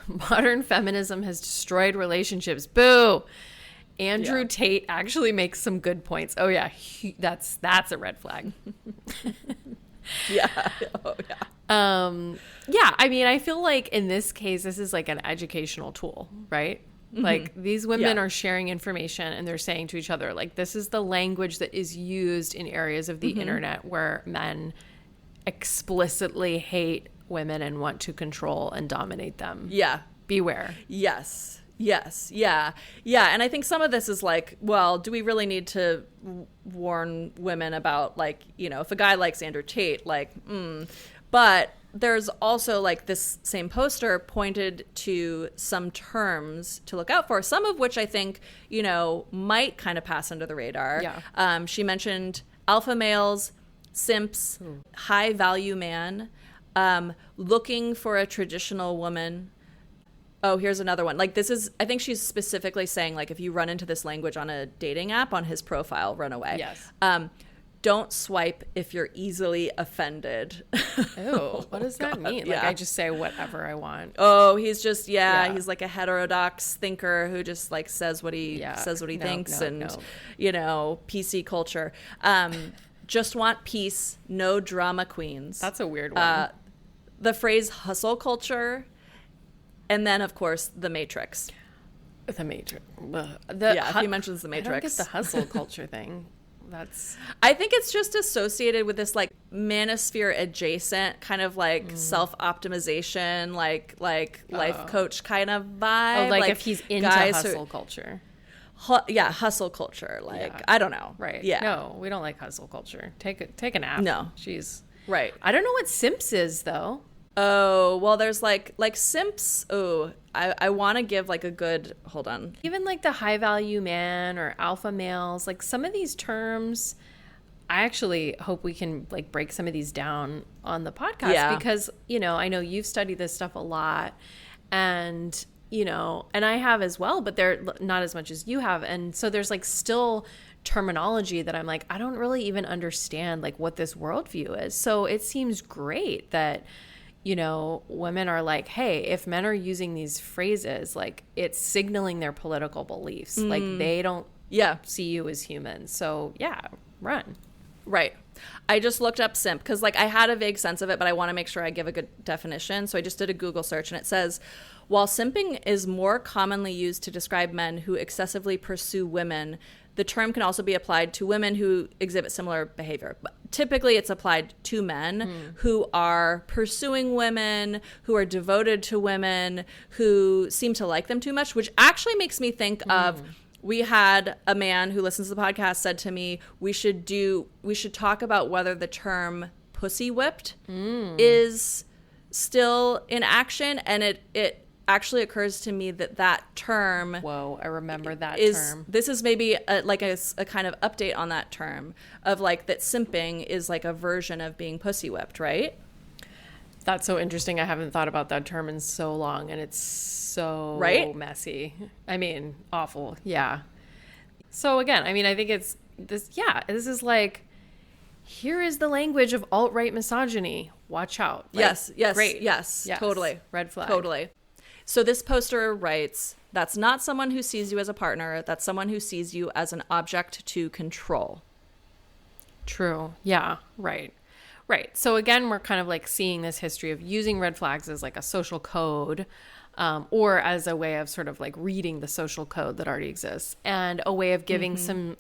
Modern feminism has destroyed relationships. Boo. Andrew Tate actually makes some good points. Oh yeah, that's a red flag. Yeah, I mean, I feel like in this case, this is like an educational tool, right? Like these women are sharing information and they're saying to each other, like, this is the language that is used in areas of the internet where men explicitly hate women and want to control and dominate them. Yeah. Beware. Yes. Yeah. And I think some of this is like, well, do we really need to warn women about, like, you know, if a guy likes Andrew Tate, like, but there's also like this same poster pointed to some terms to look out for, some of which I think, you know, might kind of pass under the radar. Yeah. She mentioned alpha males, simps, high value man, looking for a traditional woman. Oh, here's another one. Like, this is, I think she's specifically saying, like, if you run into this language on a dating app, on his profile, run away. Yes. Don't swipe if you're easily offended. Oh, what does that mean? Like, I just say whatever I want. Oh, he's just, he's like a heterodox thinker who just like says what he thinks, you know, PC culture. Just want peace, no drama queens. That's a weird one. The phrase hustle culture, and then of course the Matrix. The Matrix. He mentions the Matrix. I don't get the hustle culture thing. I think it's just associated with this like manosphere adjacent kind of like self-optimization, like life coach kind of vibe. Oh, like if he's into hustle culture. Hustle culture. Like, I don't know. Right. Yeah. No, we don't like hustle culture. Take a nap. No. She's right. I don't know what simps is though. Oh, well, there's like simps. Oh, I want to give like a good, hold on. Even like the high value man or alpha males, like some of these terms, I actually hope we can like break some of these down on the podcast because, you know, I know you've studied this stuff a lot and, you know, and I have as well, but they're not as much as you have. And so there's like still terminology that I'm like, I don't really even understand like what this worldview is. So it seems great that, you know, women are like, hey, if men are using these phrases, like it's signaling their political beliefs. Like they don't see you as human. So yeah, run. Right. I just looked up simp because like I had a vague sense of it, but I want to make sure I give a good definition. So I just did a Google search and it says, while simping is more commonly used to describe men who excessively pursue women, the term can also be applied to women who exhibit similar behavior. But typically it's applied to men who are pursuing women, who are devoted to women, who seem to like them too much, which actually makes me think of, we had a man who listens to the podcast said to me, we should talk about whether the term pussy whipped is still in action. And it actually occurs to me that term. Whoa, I remember that term. This is maybe a kind of update on that term of like that simping is like a version of being pussy whipped, right? That's so interesting. I haven't thought about that term in so long, and it's so messy. I mean, awful. Yeah. So again, I mean, I think it's this. Yeah, this is like, here is the language of alt-right misogyny. Watch out. Like, yes, great. yes, totally. Red flag. Totally. So this poster writes, that's not someone who sees you as a partner. That's someone who sees you as an object to control. True. Yeah. Right. Right. So again, we're kind of like seeing this history of using red flags as like a social code, or as a way of sort of like reading the social code that already exists, and a way of giving some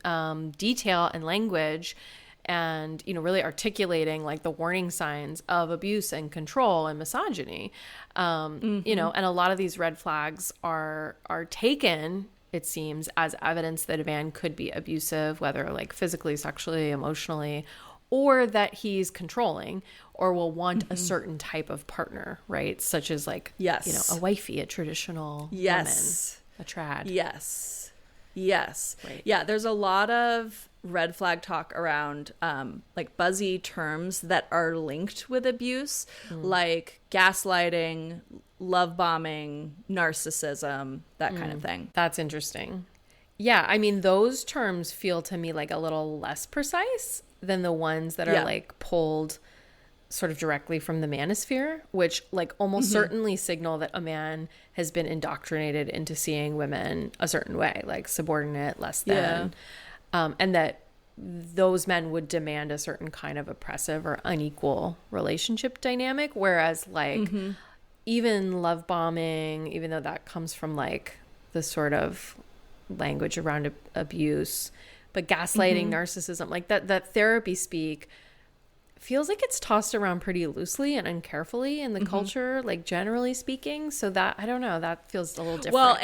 detail and language, and, you know, really articulating like the warning signs of abuse and control and misogyny. You know, and a lot of these red flags are taken, it seems, as evidence that a man could be abusive, whether like physically, sexually, emotionally, or that he's controlling or will want a certain type of partner, right? Such as like, you know, a wifey, a traditional woman, a trad. Yes. Yes. Right. Yeah, there's a lot of red flag talk around like buzzy terms that are linked with abuse, like gaslighting, love bombing, narcissism, that kind of thing. That's interesting. Yeah, I mean, those terms feel to me like a little less precise than the ones that are like pulled sort of directly from the manosphere, which like almost certainly signal that a man has been indoctrinated into seeing women a certain way, like subordinate, less than, and that those men would demand a certain kind of oppressive or unequal relationship dynamic. Whereas like even love bombing, even though that comes from like the sort of language around abuse, but gaslighting, narcissism, like that therapy speak feels like it's tossed around pretty loosely and uncarefully in the culture, like generally speaking. So that, I don't know, that feels a little different. Well,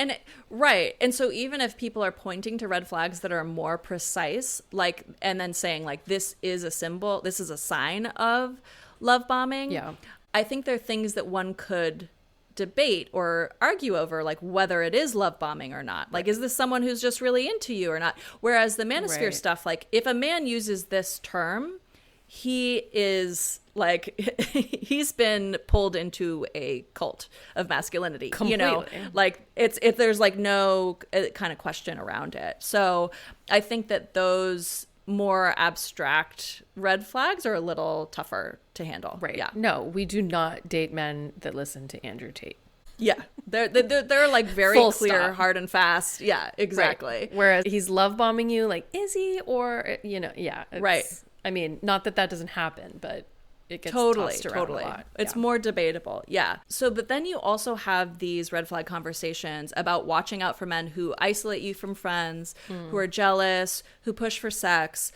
right. And so even if people are pointing to red flags that are more precise, like, and then saying like, this is a symbol, this is a sign of love bombing. Yeah. I think they're things that one could debate or argue over, like whether it is love bombing or not. Like, is this someone who's just really into you or not? Whereas the manosphere stuff, like if a man uses this term, he is like, he's been pulled into a cult of masculinity. Completely. You know, like there's like no kind of question around it. So I think that those more abstract red flags are a little tougher to handle. Right. Yeah. No, we do not date men that listen to Andrew Tate. Yeah. They're like very Full clear, stop. Hard and fast. Yeah, exactly. Right. Whereas he's love bombing you, like, is he? Or, you know, yeah. Right. I mean, not that doesn't happen, but it gets tossed around a lot. It's more debatable. Yeah. So, but then you also have these red flag conversations about watching out for men who isolate you from friends, who are jealous, who push for sex,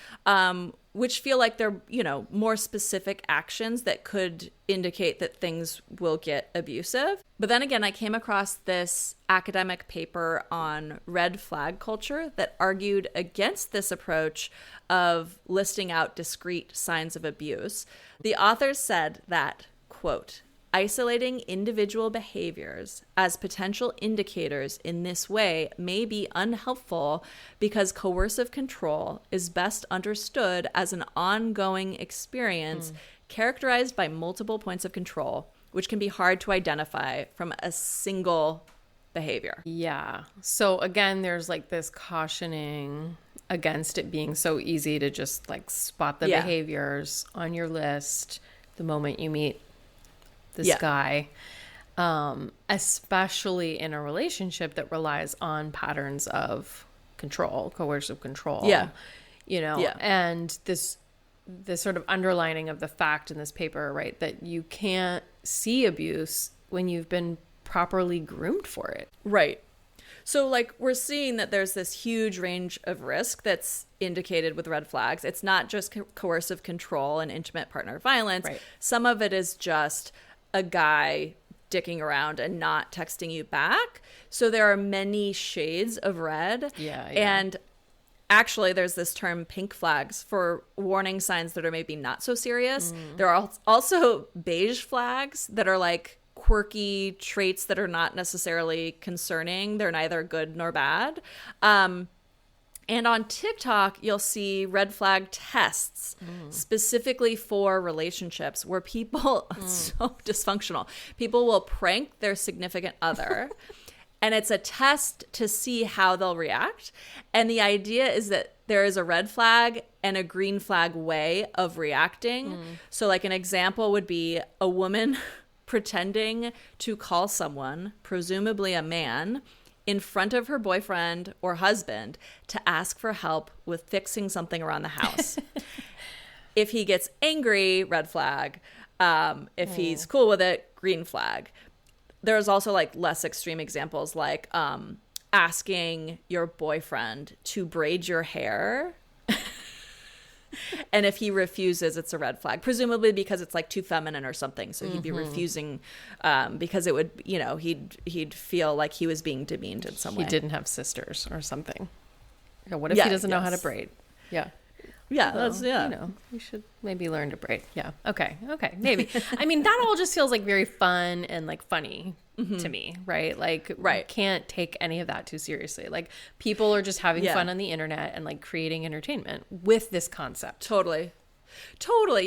which feel like they're, you know, more specific actions that could indicate that things will get abusive. But then again, I came across this academic paper on red flag culture that argued against this approach of listing out discrete signs of abuse. The authors said that, quote, isolating individual behaviors as potential indicators in this way may be unhelpful because coercive control is best understood as an ongoing experience characterized by multiple points of control, which can be hard to identify from a single behavior. Yeah. So again, there's like this cautioning against it being so easy to just like spot the behaviors on your list the moment you meet this guy, especially in a relationship that relies on patterns of control, coercive control. Yeah. You know, and the sort of underlining of the fact in this paper, right, that you can't see abuse when you've been properly groomed for it. Right. So, like, we're seeing that there's this huge range of risk that's indicated with red flags. It's not just coercive control and intimate partner violence. Right. Some of it is just a guy dicking around and not texting you back. So there are many shades of red. Yeah. And actually, there's this term pink flags for warning signs that are maybe not so serious. There are also beige flags that are like quirky traits that are not necessarily concerning. They're neither good nor bad. And on TikTok, you'll see red flag tests specifically for relationships where people, it's so dysfunctional, people will prank their significant other. And it's a test to see how they'll react. And the idea is that there is a red flag and a green flag way of reacting. So like an example would be a woman pretending to call someone, presumably a man, in front of her boyfriend or husband to ask for help with fixing something around the house. If he gets angry, red flag. If he's cool with it, green flag. There's also like less extreme examples like asking your boyfriend to braid your hair. And if he refuses, it's a red flag, presumably because it's like too feminine or something. So he'd be refusing because it would, you know, he'd feel like he was being demeaned in some way. He didn't have sisters or something. What if he doesn't know how to braid? Yeah. Yeah, that's, You know, you should maybe learn to braid. Yeah. Okay. Maybe. I mean, that all just feels like very fun and like funny to me, right? Like, you can't take any of that too seriously. Like, people are just having fun on the internet and like creating entertainment with this concept. Totally,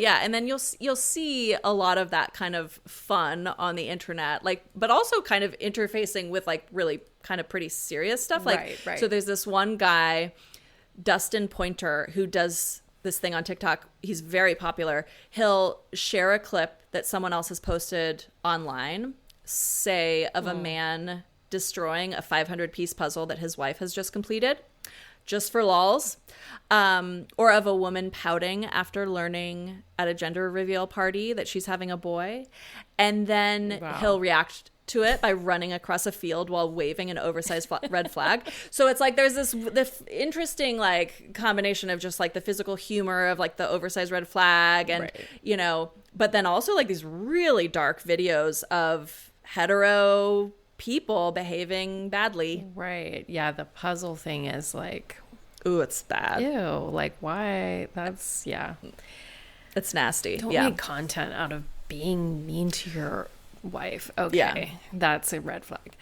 yeah. And then you'll see a lot of that kind of fun on the internet, like, but also kind of interfacing with like really kind of pretty serious stuff. Like, so there's this one guy, Dustin Pointer, who does this thing on TikTok. He's very popular. He'll share a clip that someone else has posted online, say of a man destroying a 500-piece puzzle that his wife has just completed, just for lols, or of a woman pouting after learning at a gender reveal party that she's having a boy. And then he'll react to it by running across a field while waving an oversized red flag. So it's like there's this interesting like combination of just like the physical humor of like the oversized red flag and you know, but then also like these really dark videos of hetero people behaving badly. Right. Yeah, the puzzle thing is like, ooh, it's bad. Ew, like why? That's it's nasty. Don't make content out of being mean to your wife. Okay. That's a red flag.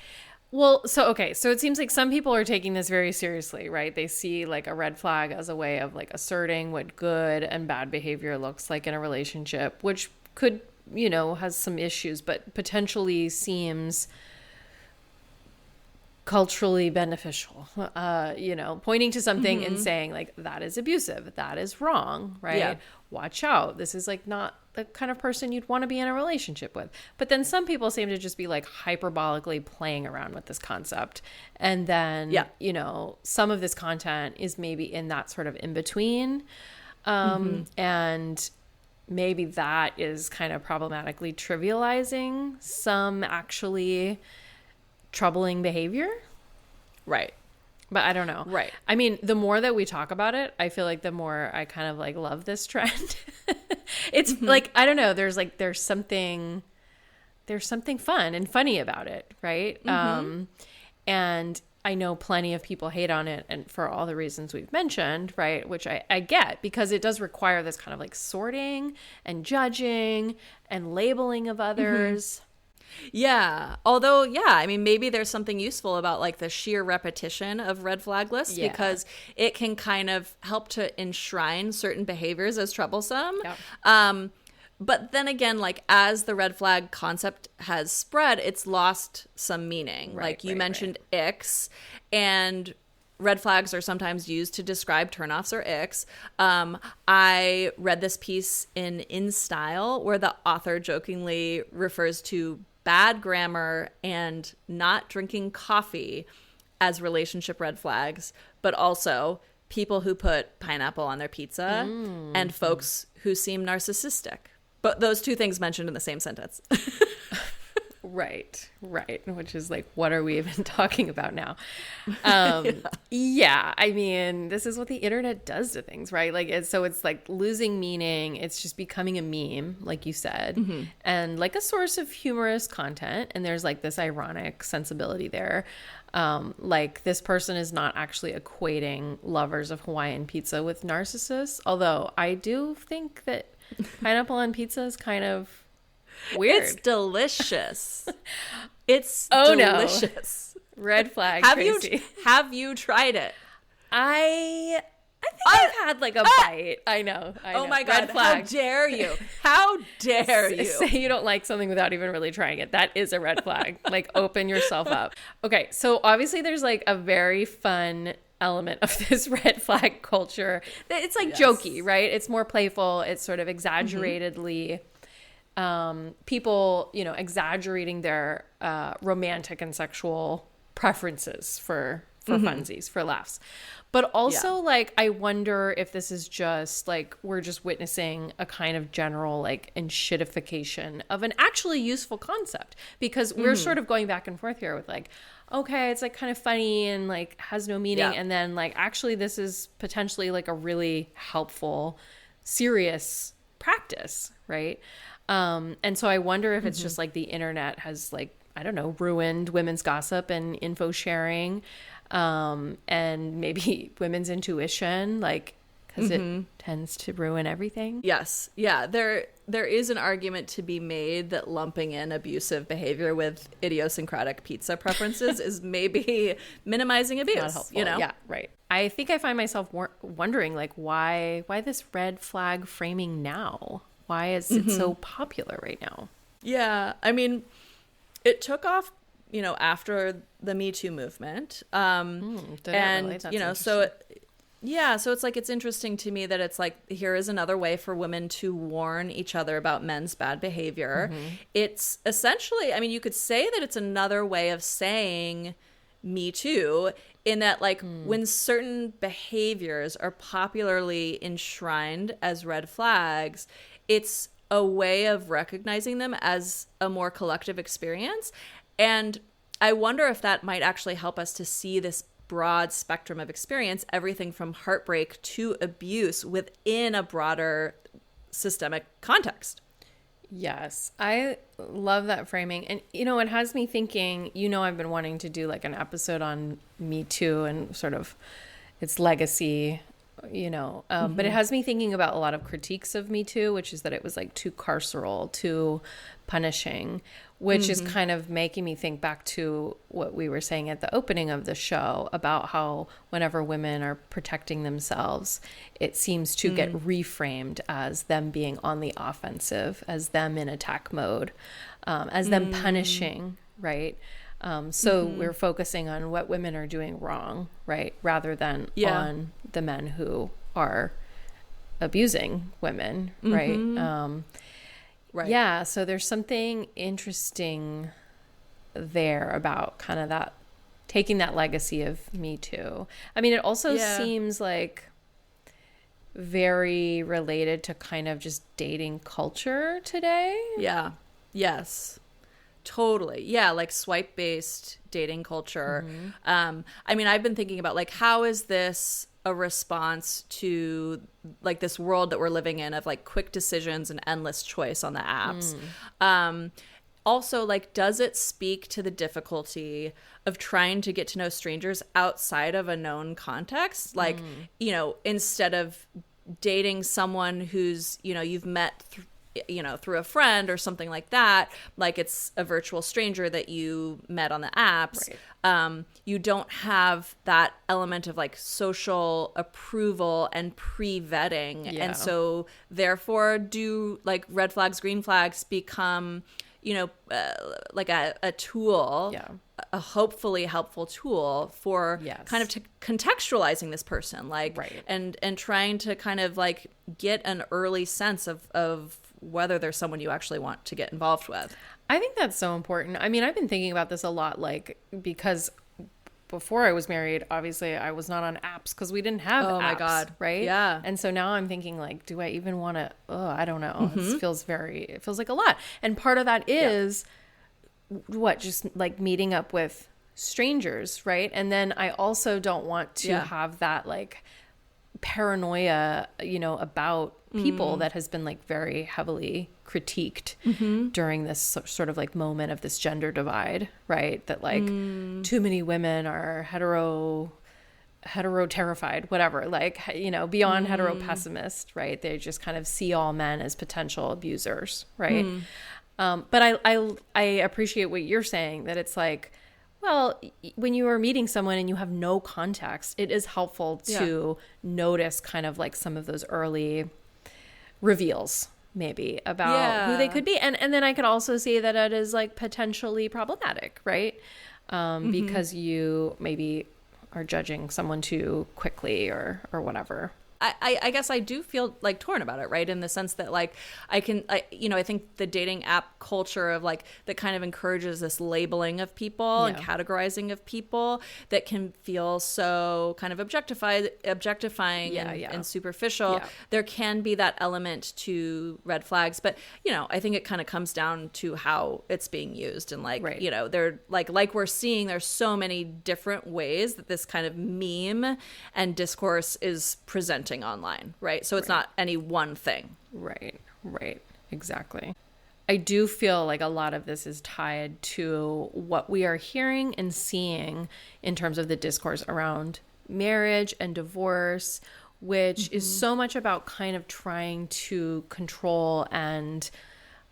Well, so it seems like some people are taking this very seriously, right? They see like a red flag as a way of like asserting what good and bad behavior looks like in a relationship, which could, you know, has some issues, but potentially seems culturally beneficial, you know, pointing to something and saying like, that is abusive, that is wrong, right? Watch out. This is like not the kind of person you'd want to be in a relationship with. But then some people seem to just be like hyperbolically playing around with this concept. And then, you know, some of this content is maybe in that sort of in between. And maybe that is kind of problematically trivializing some actually troubling behavior. Right. But I don't know. Right. I mean, the more that we talk about it, I feel like the more I kind of like love this trend. It's like, I don't know, there's something fun and funny about it, right? And I know plenty of people hate on it, and for all the reasons we've mentioned, right? Which I get, because it does require this kind of like sorting and judging and labeling of others. Yeah. Although, I mean, maybe there's something useful about like the sheer repetition of red flag lists because it can kind of help to enshrine certain behaviors as troublesome. But then again, like as the red flag concept has spread, it's lost some meaning. Like you mentioned icks, and red flags are sometimes used to describe turnoffs or icks. I read this piece in Style where the author jokingly refers to bad grammar and not drinking coffee as relationship red flags, but also people who put pineapple on their pizza and folks who seem narcissistic. But those two things mentioned in the same sentence. Right. Which is like, what are we even talking about now? Yeah. I mean, this is what the internet does to things, right? Like, it's like losing meaning. It's just becoming a meme, like you said, and like a source of humorous content. And there's like this ironic sensibility there. Like this person is not actually equating lovers of Hawaiian pizza with narcissists. Although I do think that pineapple on pizza is kind of weird. It's delicious. It's delicious. No. Red flag. Tracy. Have you tried it? I think I've had like a bite. I know. Oh my God. Red flag. How dare you? How dare you? Say you don't like something without even really trying it. That is a red flag. Like, open yourself up. Okay. So obviously there's like a very fun element of this red flag culture. It's like jokey, right? It's more playful. It's sort of exaggeratedly people, exaggerating their romantic and sexual preferences for funsies, for laughs. But also, like, I wonder if this is just, like, we're just witnessing a kind of general, like, enshittification of an actually useful concept. Because we're sort of going back and forth here with, like, okay, it's, like, kind of funny and, like, has no meaning. Yeah. And then, like, actually this is potentially, like, a really helpful, serious practice, right? And so I wonder if it's just, like, the internet has, like, I don't know, ruined women's gossip and info sharing. And maybe women's intuition, like, because it tends to ruin everything. Yes. Yeah. There is an argument to be made that lumping in abusive behavior with idiosyncratic pizza preferences is maybe minimizing abuse. Not helpful. Yeah. Right. I think I find myself wondering, like, why this red flag framing now? Why is it so popular right now? Yeah. I mean, it took off, after the MeToo movement. And, so it's like, it's interesting to me that it's like, here is another way for women to warn each other about men's bad behavior. It's essentially, I mean, you could say that it's another way of saying Me Too, in that, like, when certain behaviors are popularly enshrined as red flags, it's a way of recognizing them as a more collective experience. And I wonder if that might actually help us to see this broad spectrum of experience, everything from heartbreak to abuse, within a broader systemic context. Yes, I love that framing. And, it has me thinking, I've been wanting to do like an episode on Me Too and sort of its legacy, but it has me thinking about a lot of critiques of Me Too, which is that it was like too carceral, too punishing, which is kind of making me think back to what we were saying at the opening of the show about how whenever women are protecting themselves, it seems to get reframed as them being on the offensive, as them in attack mode, as them punishing, right? So we're focusing on what women are doing wrong, right? Rather than on the men who are abusing women, right? Right. Yeah. So there's something interesting there about kind of that, taking that legacy of Me Too. I mean, it also seems like very related to kind of just dating culture today. Yeah. Yes. Totally. Yeah. Like swipe-based dating culture. I mean, I've been thinking about, like, how is this a response to, like, this world that we're living in of, like, quick decisions and endless choice on the apps? Also, like, does it speak to the difficulty of trying to get to know strangers outside of a known context? Like, instead of dating someone who's, you've met through a friend or something like that, like it's a virtual stranger that you met on the apps. Right. You don't have that element of, like, social approval and pre-vetting. And so therefore do, like, red flags, green flags become, like a tool, a hopefully helpful tool for kind of contextualizing this person, like, and trying to kind of, like, get an early sense of whether there's someone you actually want to get involved with. I think that's so important. I mean, I've been thinking about this a lot, like, because before I was married, obviously I was not on apps because we didn't have apps. Oh my God. Right? Yeah. And so now I'm thinking like, do I even want to, I don't know. It feels like a lot. And part of that is just like meeting up with strangers, right? And then I also don't want to have that like paranoia, about people that has been like very heavily critiqued during this sort of like moment of this gender divide, right? That like too many women are hetero terrified, whatever, like, beyond hetero pessimist, right? They just kind of see all men as potential abusers, right? But I appreciate what you're saying, that it's like, well, when you are meeting someone and you have no context, it is helpful to notice kind of like some of those early reveals maybe about who they could be. And then I could also see that it is like potentially problematic, right? Because you maybe are judging someone too quickly or whatever. I guess I do feel like torn about it, right? In the sense that like I think the dating app culture of like that kind of encourages this labeling of people and categorizing of people that can feel so kind of objectifying and superficial. Yeah. There can be that element to red flags, but I think it kind of comes down to how it's being used and like they're like we're seeing there's so many different ways that this kind of meme and discourse is presenting online, right? So it's not any one thing. Right, exactly. I do feel like a lot of this is tied to what we are hearing and seeing in terms of the discourse around marriage and divorce, which is so much about kind of trying to control and,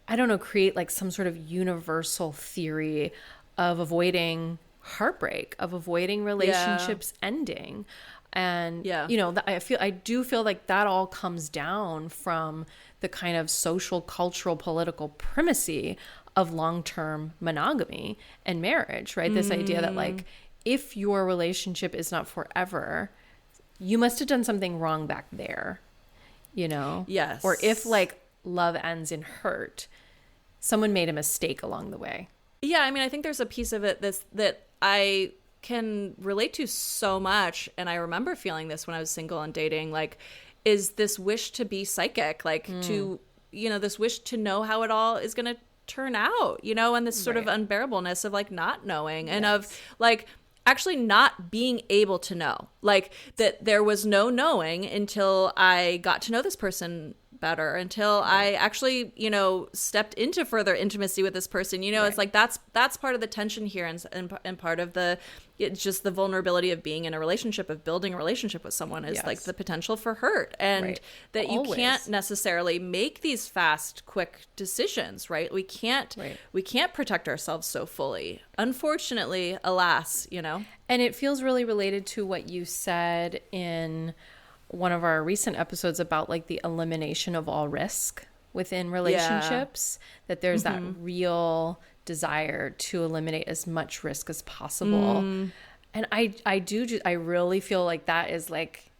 I don't know, create like some sort of universal theory of avoiding heartbreak, of avoiding relationships ending. And, I do feel like that all comes down from the kind of social, cultural, political primacy of long-term monogamy and marriage, right? This idea that like, if your relationship is not forever, you must have done something wrong back there, Yes. Or if like love ends in hurt, someone made a mistake along the way. Yeah. I mean, I think there's a piece of it that I can relate to so much, and I remember feeling this when I was single and dating, like, is this wish to be psychic, like to this wish to know how it all is going to turn out, and this sort of unbearableness of like not knowing and of like actually not being able to know, like that there was no knowing until I got to know this person better, until I actually, stepped into further intimacy with this person. It's like that's part of the tension here, and part of it's just the vulnerability of being in a relationship, of building a relationship with someone is like the potential for hurt, and that you can't necessarily make these fast, quick decisions, right? We can't protect ourselves so fully, unfortunately, alas, And it feels really related to what you said in one of our recent episodes about like the elimination of all risk within relationships, that there's that real desire to eliminate as much risk as possible. And I really feel like that is like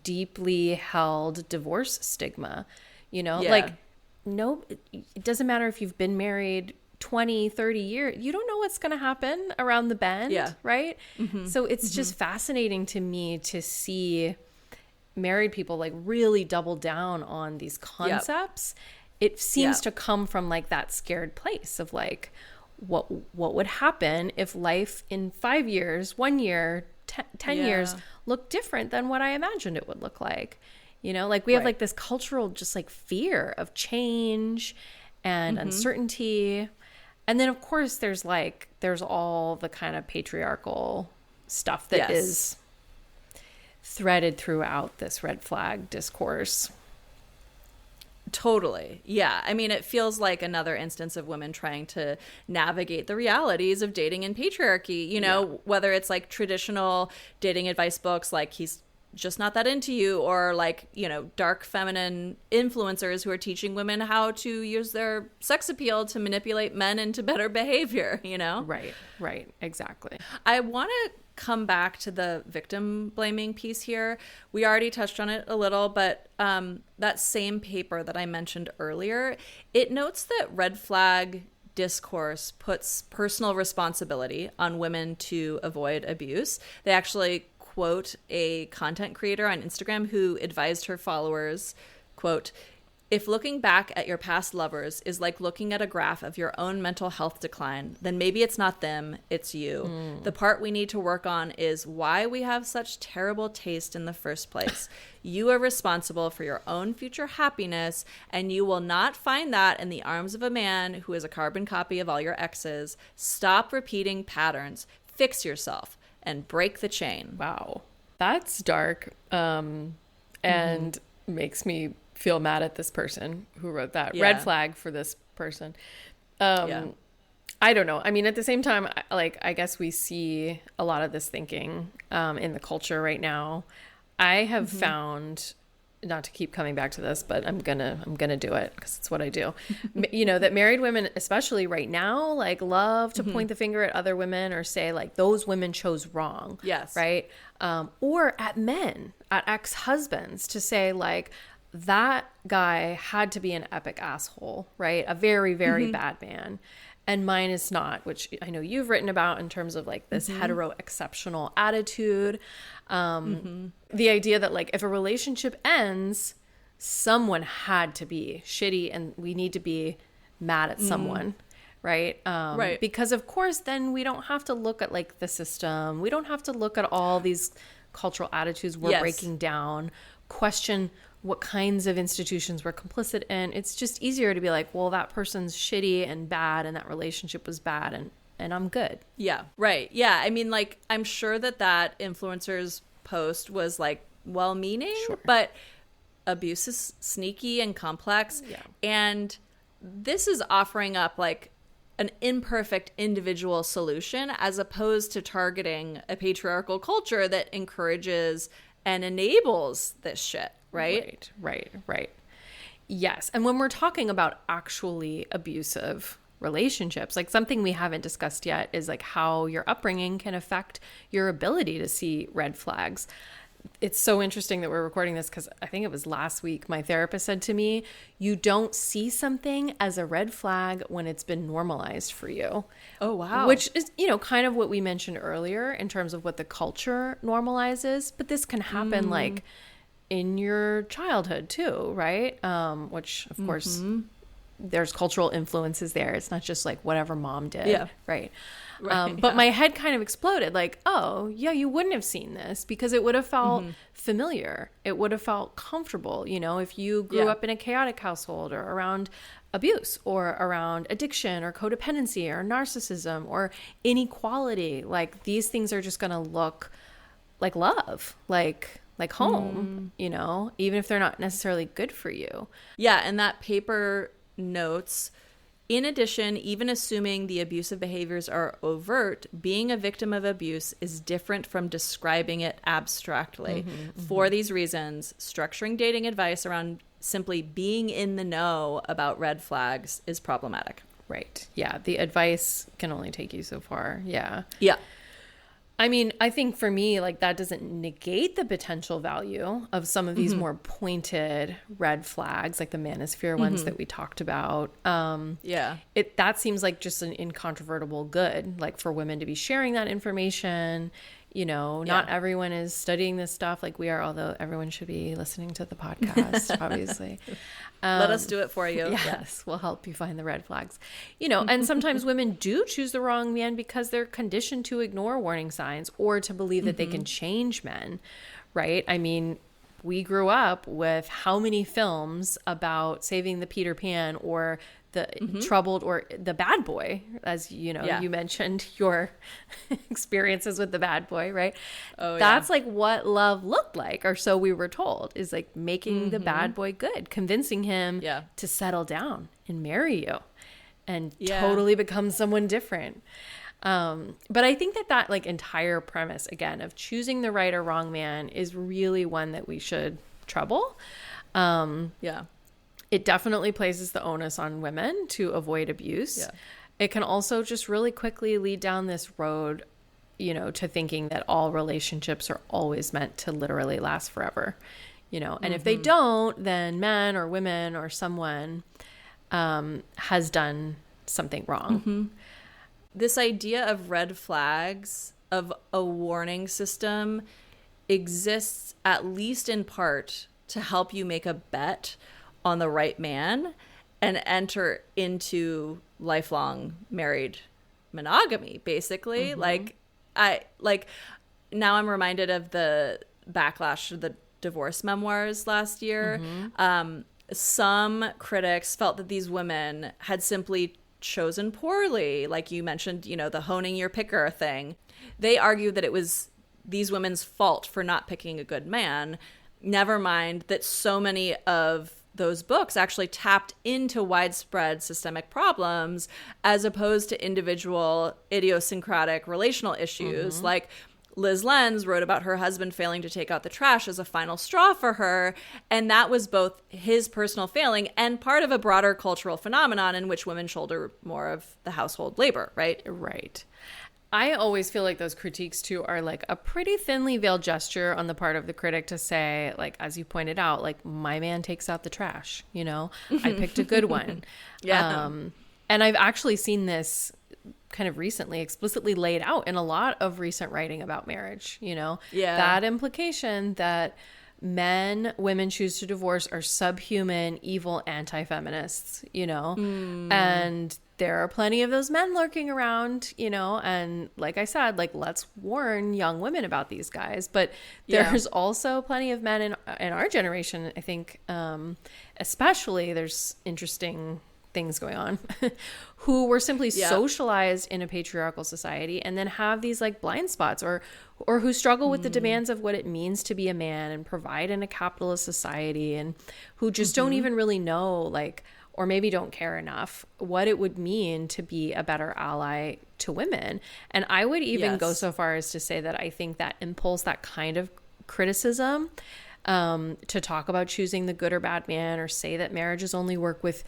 deeply held divorce stigma, like no, it doesn't matter if you've been married 20, 30 years, you don't know what's going to happen around the bend, right? So it's just fascinating to me to see married people like really double down on these concepts. It seems to come from like that scared place of like, what would happen if life in 5 years, 1 year, 10 years looked different than what I imagined it would look like. Like we have like this cultural just like fear of change and uncertainty. And then of course there's all the kind of patriarchal stuff that is threaded throughout this red flag discourse. Totally. Yeah. I mean, it feels like another instance of women trying to navigate the realities of dating in patriarchy, whether it's like traditional dating advice books, like he's just not that into you, or like, dark feminine influencers who are teaching women how to use their sex appeal to manipulate men into better behavior, Right. Exactly. I want to come back to the victim blaming piece here. We already touched on it a little, but that same paper that I mentioned earlier, it notes that red flag discourse puts personal responsibility on women to avoid abuse. They actually quote a content creator on Instagram who advised her followers, quote, "If looking back at your past lovers is like looking at a graph of your own mental health decline, then maybe it's not them, it's you. The part we need to work on is why we have such terrible taste in the first place. You are responsible for your own future happiness, and you will not find that in the arms of a man who is a carbon copy of all your exes. Stop repeating patterns. Fix yourself and break the chain." Wow. That's dark. And makes me feel mad at this person who wrote that. Red flag for this person. I don't know. I mean, at the same time, I guess we see a lot of this thinking in the culture right now. I have found, not to keep coming back to this, but I'm gonna do it because it's what I do. That married women, especially right now, like love to point the finger at other women or say like those women chose wrong. Yes. Right. Or at men, at ex-husbands, to say like that guy had to be an epic asshole, right? A very, very bad man. And mine is not, which I know you've written about in terms of like this hetero exceptional attitude. The idea that like if a relationship ends, someone had to be shitty and we need to be mad at someone, right? Right. Because of course, then we don't have to look at like the system. We don't have to look at all these cultural attitudes we're breaking down, question what kinds of institutions we're complicit in. It's just easier to be like, well, that person's shitty and bad and that relationship was bad and I'm good. Yeah, right. Yeah, I mean, like, I'm sure that influencer's post was like well-meaning, but abuse is sneaky and complex. Yeah. And this is offering up like an imperfect individual solution as opposed to targeting a patriarchal culture that encourages and enables this shit. Right? Right. Yes. And when we're talking about actually abusive relationships, like something we haven't discussed yet is like how your upbringing can affect your ability to see red flags. It's so interesting that we're recording this because I think it was last week my therapist said to me, you don't see something as a red flag when it's been normalized for you. Oh, wow. Which is, kind of what we mentioned earlier in terms of what the culture normalizes. But this can happen like in your childhood too, right? Which of course there's cultural influences there. It's not just like whatever mom did. Yeah. Right. But my head kind of exploded like, oh yeah, you wouldn't have seen this because it would have felt familiar. It would have felt comfortable. If you grew up in a chaotic household or around abuse or around addiction or codependency or narcissism or inequality, like these things are just going to look like love, like home, even if they're not necessarily good for you. Yeah. And that paper notes, in addition, even assuming the abusive behaviors are overt, being a victim of abuse is different from describing it abstractly. For these reasons, structuring dating advice around simply being in the know about red flags is problematic. Right. Yeah. The advice can only take you so far. Yeah. Yeah. I mean, I think for me, like that doesn't negate the potential value of some of these more pointed red flags, like the manosphere ones that we talked about. That seems like just an incontrovertible good, like for women to be sharing that information. Not everyone is studying this stuff like we are, although everyone should be listening to the podcast, obviously. Let us do it for you. Yes, we'll help you find the red flags. And sometimes women do choose the wrong man because they're conditioned to ignore warning signs or to believe that they can change men, right? I mean, we grew up with how many films about saving the Peter Pan or the troubled or the bad boy, as you mentioned your experiences with the bad boy, right? Oh, that's like what love looked like, or so we were told, is like making the bad boy good, convincing him to settle down and marry you and totally become someone different. But I think that like entire premise, again, of choosing the right or wrong man is really one that we should trouble. It definitely places the onus on women to avoid abuse. Yeah. It can also just really quickly lead down this road, to thinking that all relationships are always meant to literally last forever, and if they don't, then men or women or someone has done something wrong. This idea of red flags, of a warning system, exists at least in part to help you make a bet on the right man and enter into lifelong married monogamy, basically. Now I'm reminded of the backlash of the divorce memoirs last year. Some critics felt that these women had simply chosen poorly, like you mentioned, the honing your picker thing. They argued that it was these women's fault for not picking a good man. Never mind that so many of those books actually tapped into widespread systemic problems as opposed to individual idiosyncratic relational issues. Like Liz Lenz wrote about her husband failing to take out the trash as a final straw for her, and that was both his personal failing and part of a broader cultural phenomenon in which women shoulder more of the household labor, right? Right. I always feel like those critiques too are like a pretty thinly veiled gesture on the part of the critic to say, like, as you pointed out, like, my man takes out the trash, I picked a good one. And I've actually seen this kind of recently explicitly laid out in a lot of recent writing about marriage, that implication that women choose to divorce are subhuman, evil anti-feminists, and there are plenty of those men lurking around, and like I said, like, let's warn young women about these guys. But there's also plenty of men in our generation, I think, especially there's interesting things going on, who were simply socialized in a patriarchal society and then have these like blind spots or who struggle with the demands of what it means to be a man and provide in a capitalist society, and who just don't even really know, like, or maybe don't care enough what it would mean to be a better ally to women. And I would even go so far as to say that I think that impulse, that kind of criticism, to talk about choosing the good or bad man, or say that marriages only work with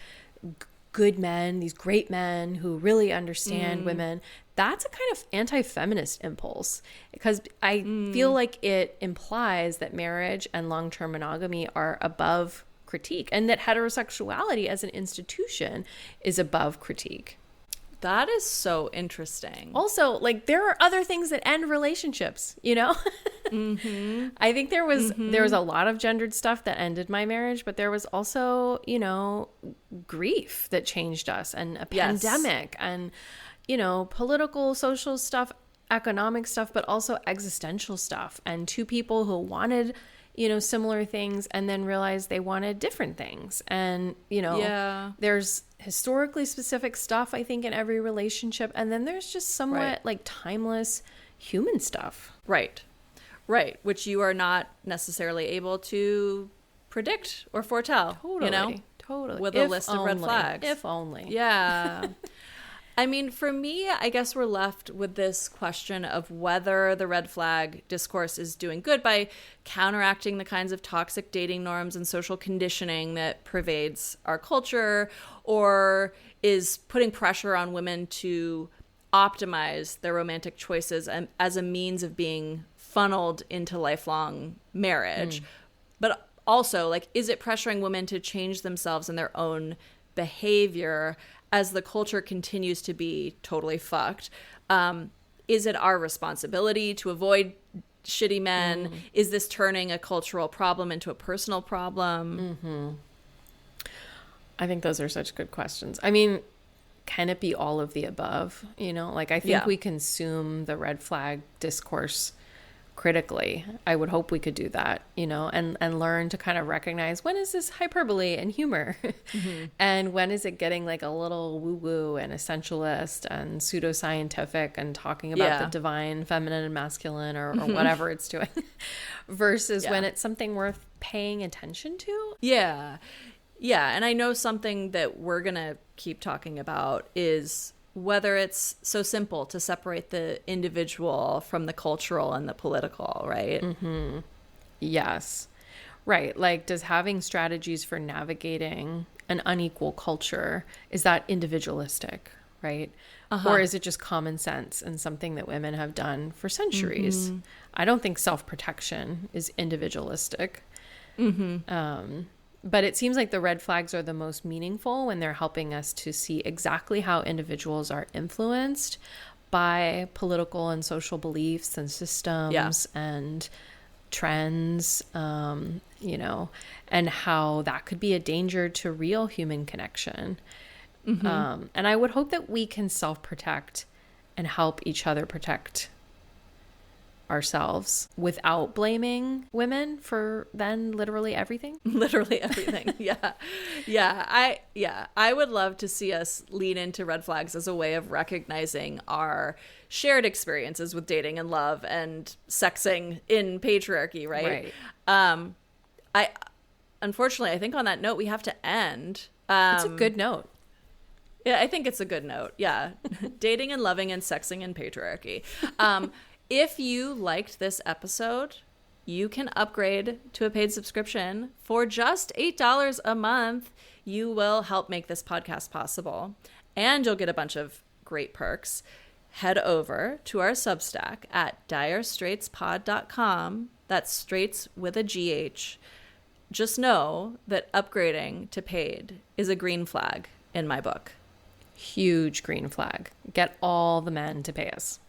good men, these great men who really understand women, that's a kind of anti-feminist impulse, because I feel like it implies that marriage and long-term monogamy are above critique, and that heterosexuality as an institution is above critique. That is so interesting. Also, like, there are other things that end relationships, I think there was a lot of gendered stuff that ended my marriage, but there was also, grief that changed us, and a pandemic, and, political, social stuff, economic stuff, but also existential stuff, and two people who wanted similar things and then realized they wanted different things. And, there's historically specific stuff, I think, in every relationship. And then there's just somewhat like timeless human stuff. Right. Which you are not necessarily able to predict or foretell, Totally. With a list of red flags. If only. Yeah. I mean, for me, I guess we're left with this question of whether the red flag discourse is doing good by counteracting the kinds of toxic dating norms and social conditioning that pervades our culture, or is putting pressure on women to optimize their romantic choices as a means of being funneled into lifelong marriage. But also, like, is it pressuring women to change themselves and their own behavior as the culture continues to be totally fucked? Is it our responsibility to avoid shitty men? Is this turning a cultural problem into a personal problem? I think those are such good questions. I mean, can it be all of the above? Like, I think we consume the red flag discourse critically. I would hope we could do that, and learn to kind of recognize, when is this hyperbole and humor? And when is it getting like a little woo-woo and essentialist and pseudoscientific and talking about the divine feminine and masculine, or whatever it's doing, versus when it's something worth paying attention to. Yeah. And I know something that we're going to keep talking about is whether it's so simple to separate the individual from the cultural and the political, right? Yes. Right. Like, does having strategies for navigating an unequal culture, is that individualistic, right? Or is it just common sense and something that women have done for centuries? I don't think self-protection is individualistic. But it seems like the red flags are the most meaningful when they're helping us to see exactly how individuals are influenced by political and social beliefs and systems and trends, you know, and how that could be a danger to real human connection. And I would hope that we can self-protect and help each other protect ourselves without blaming women for then literally everything. Literally everything. I would love to see us lean into red flags as a way of recognizing our shared experiences with dating and love and sexing in patriarchy, right? Unfortunately, I think on that note we have to end. It's a good note. Yeah, I think it's a good note. Yeah. Dating and loving and sexing in patriarchy. If you liked this episode, you can upgrade to a paid subscription for just $8 a month. You will help make this podcast possible, and you'll get a bunch of great perks. Head over to our Substack at direstraitspod.com. That's straights with a GH. Just know that upgrading to paid is a green flag in my book. Huge green flag. Get all the men to pay us.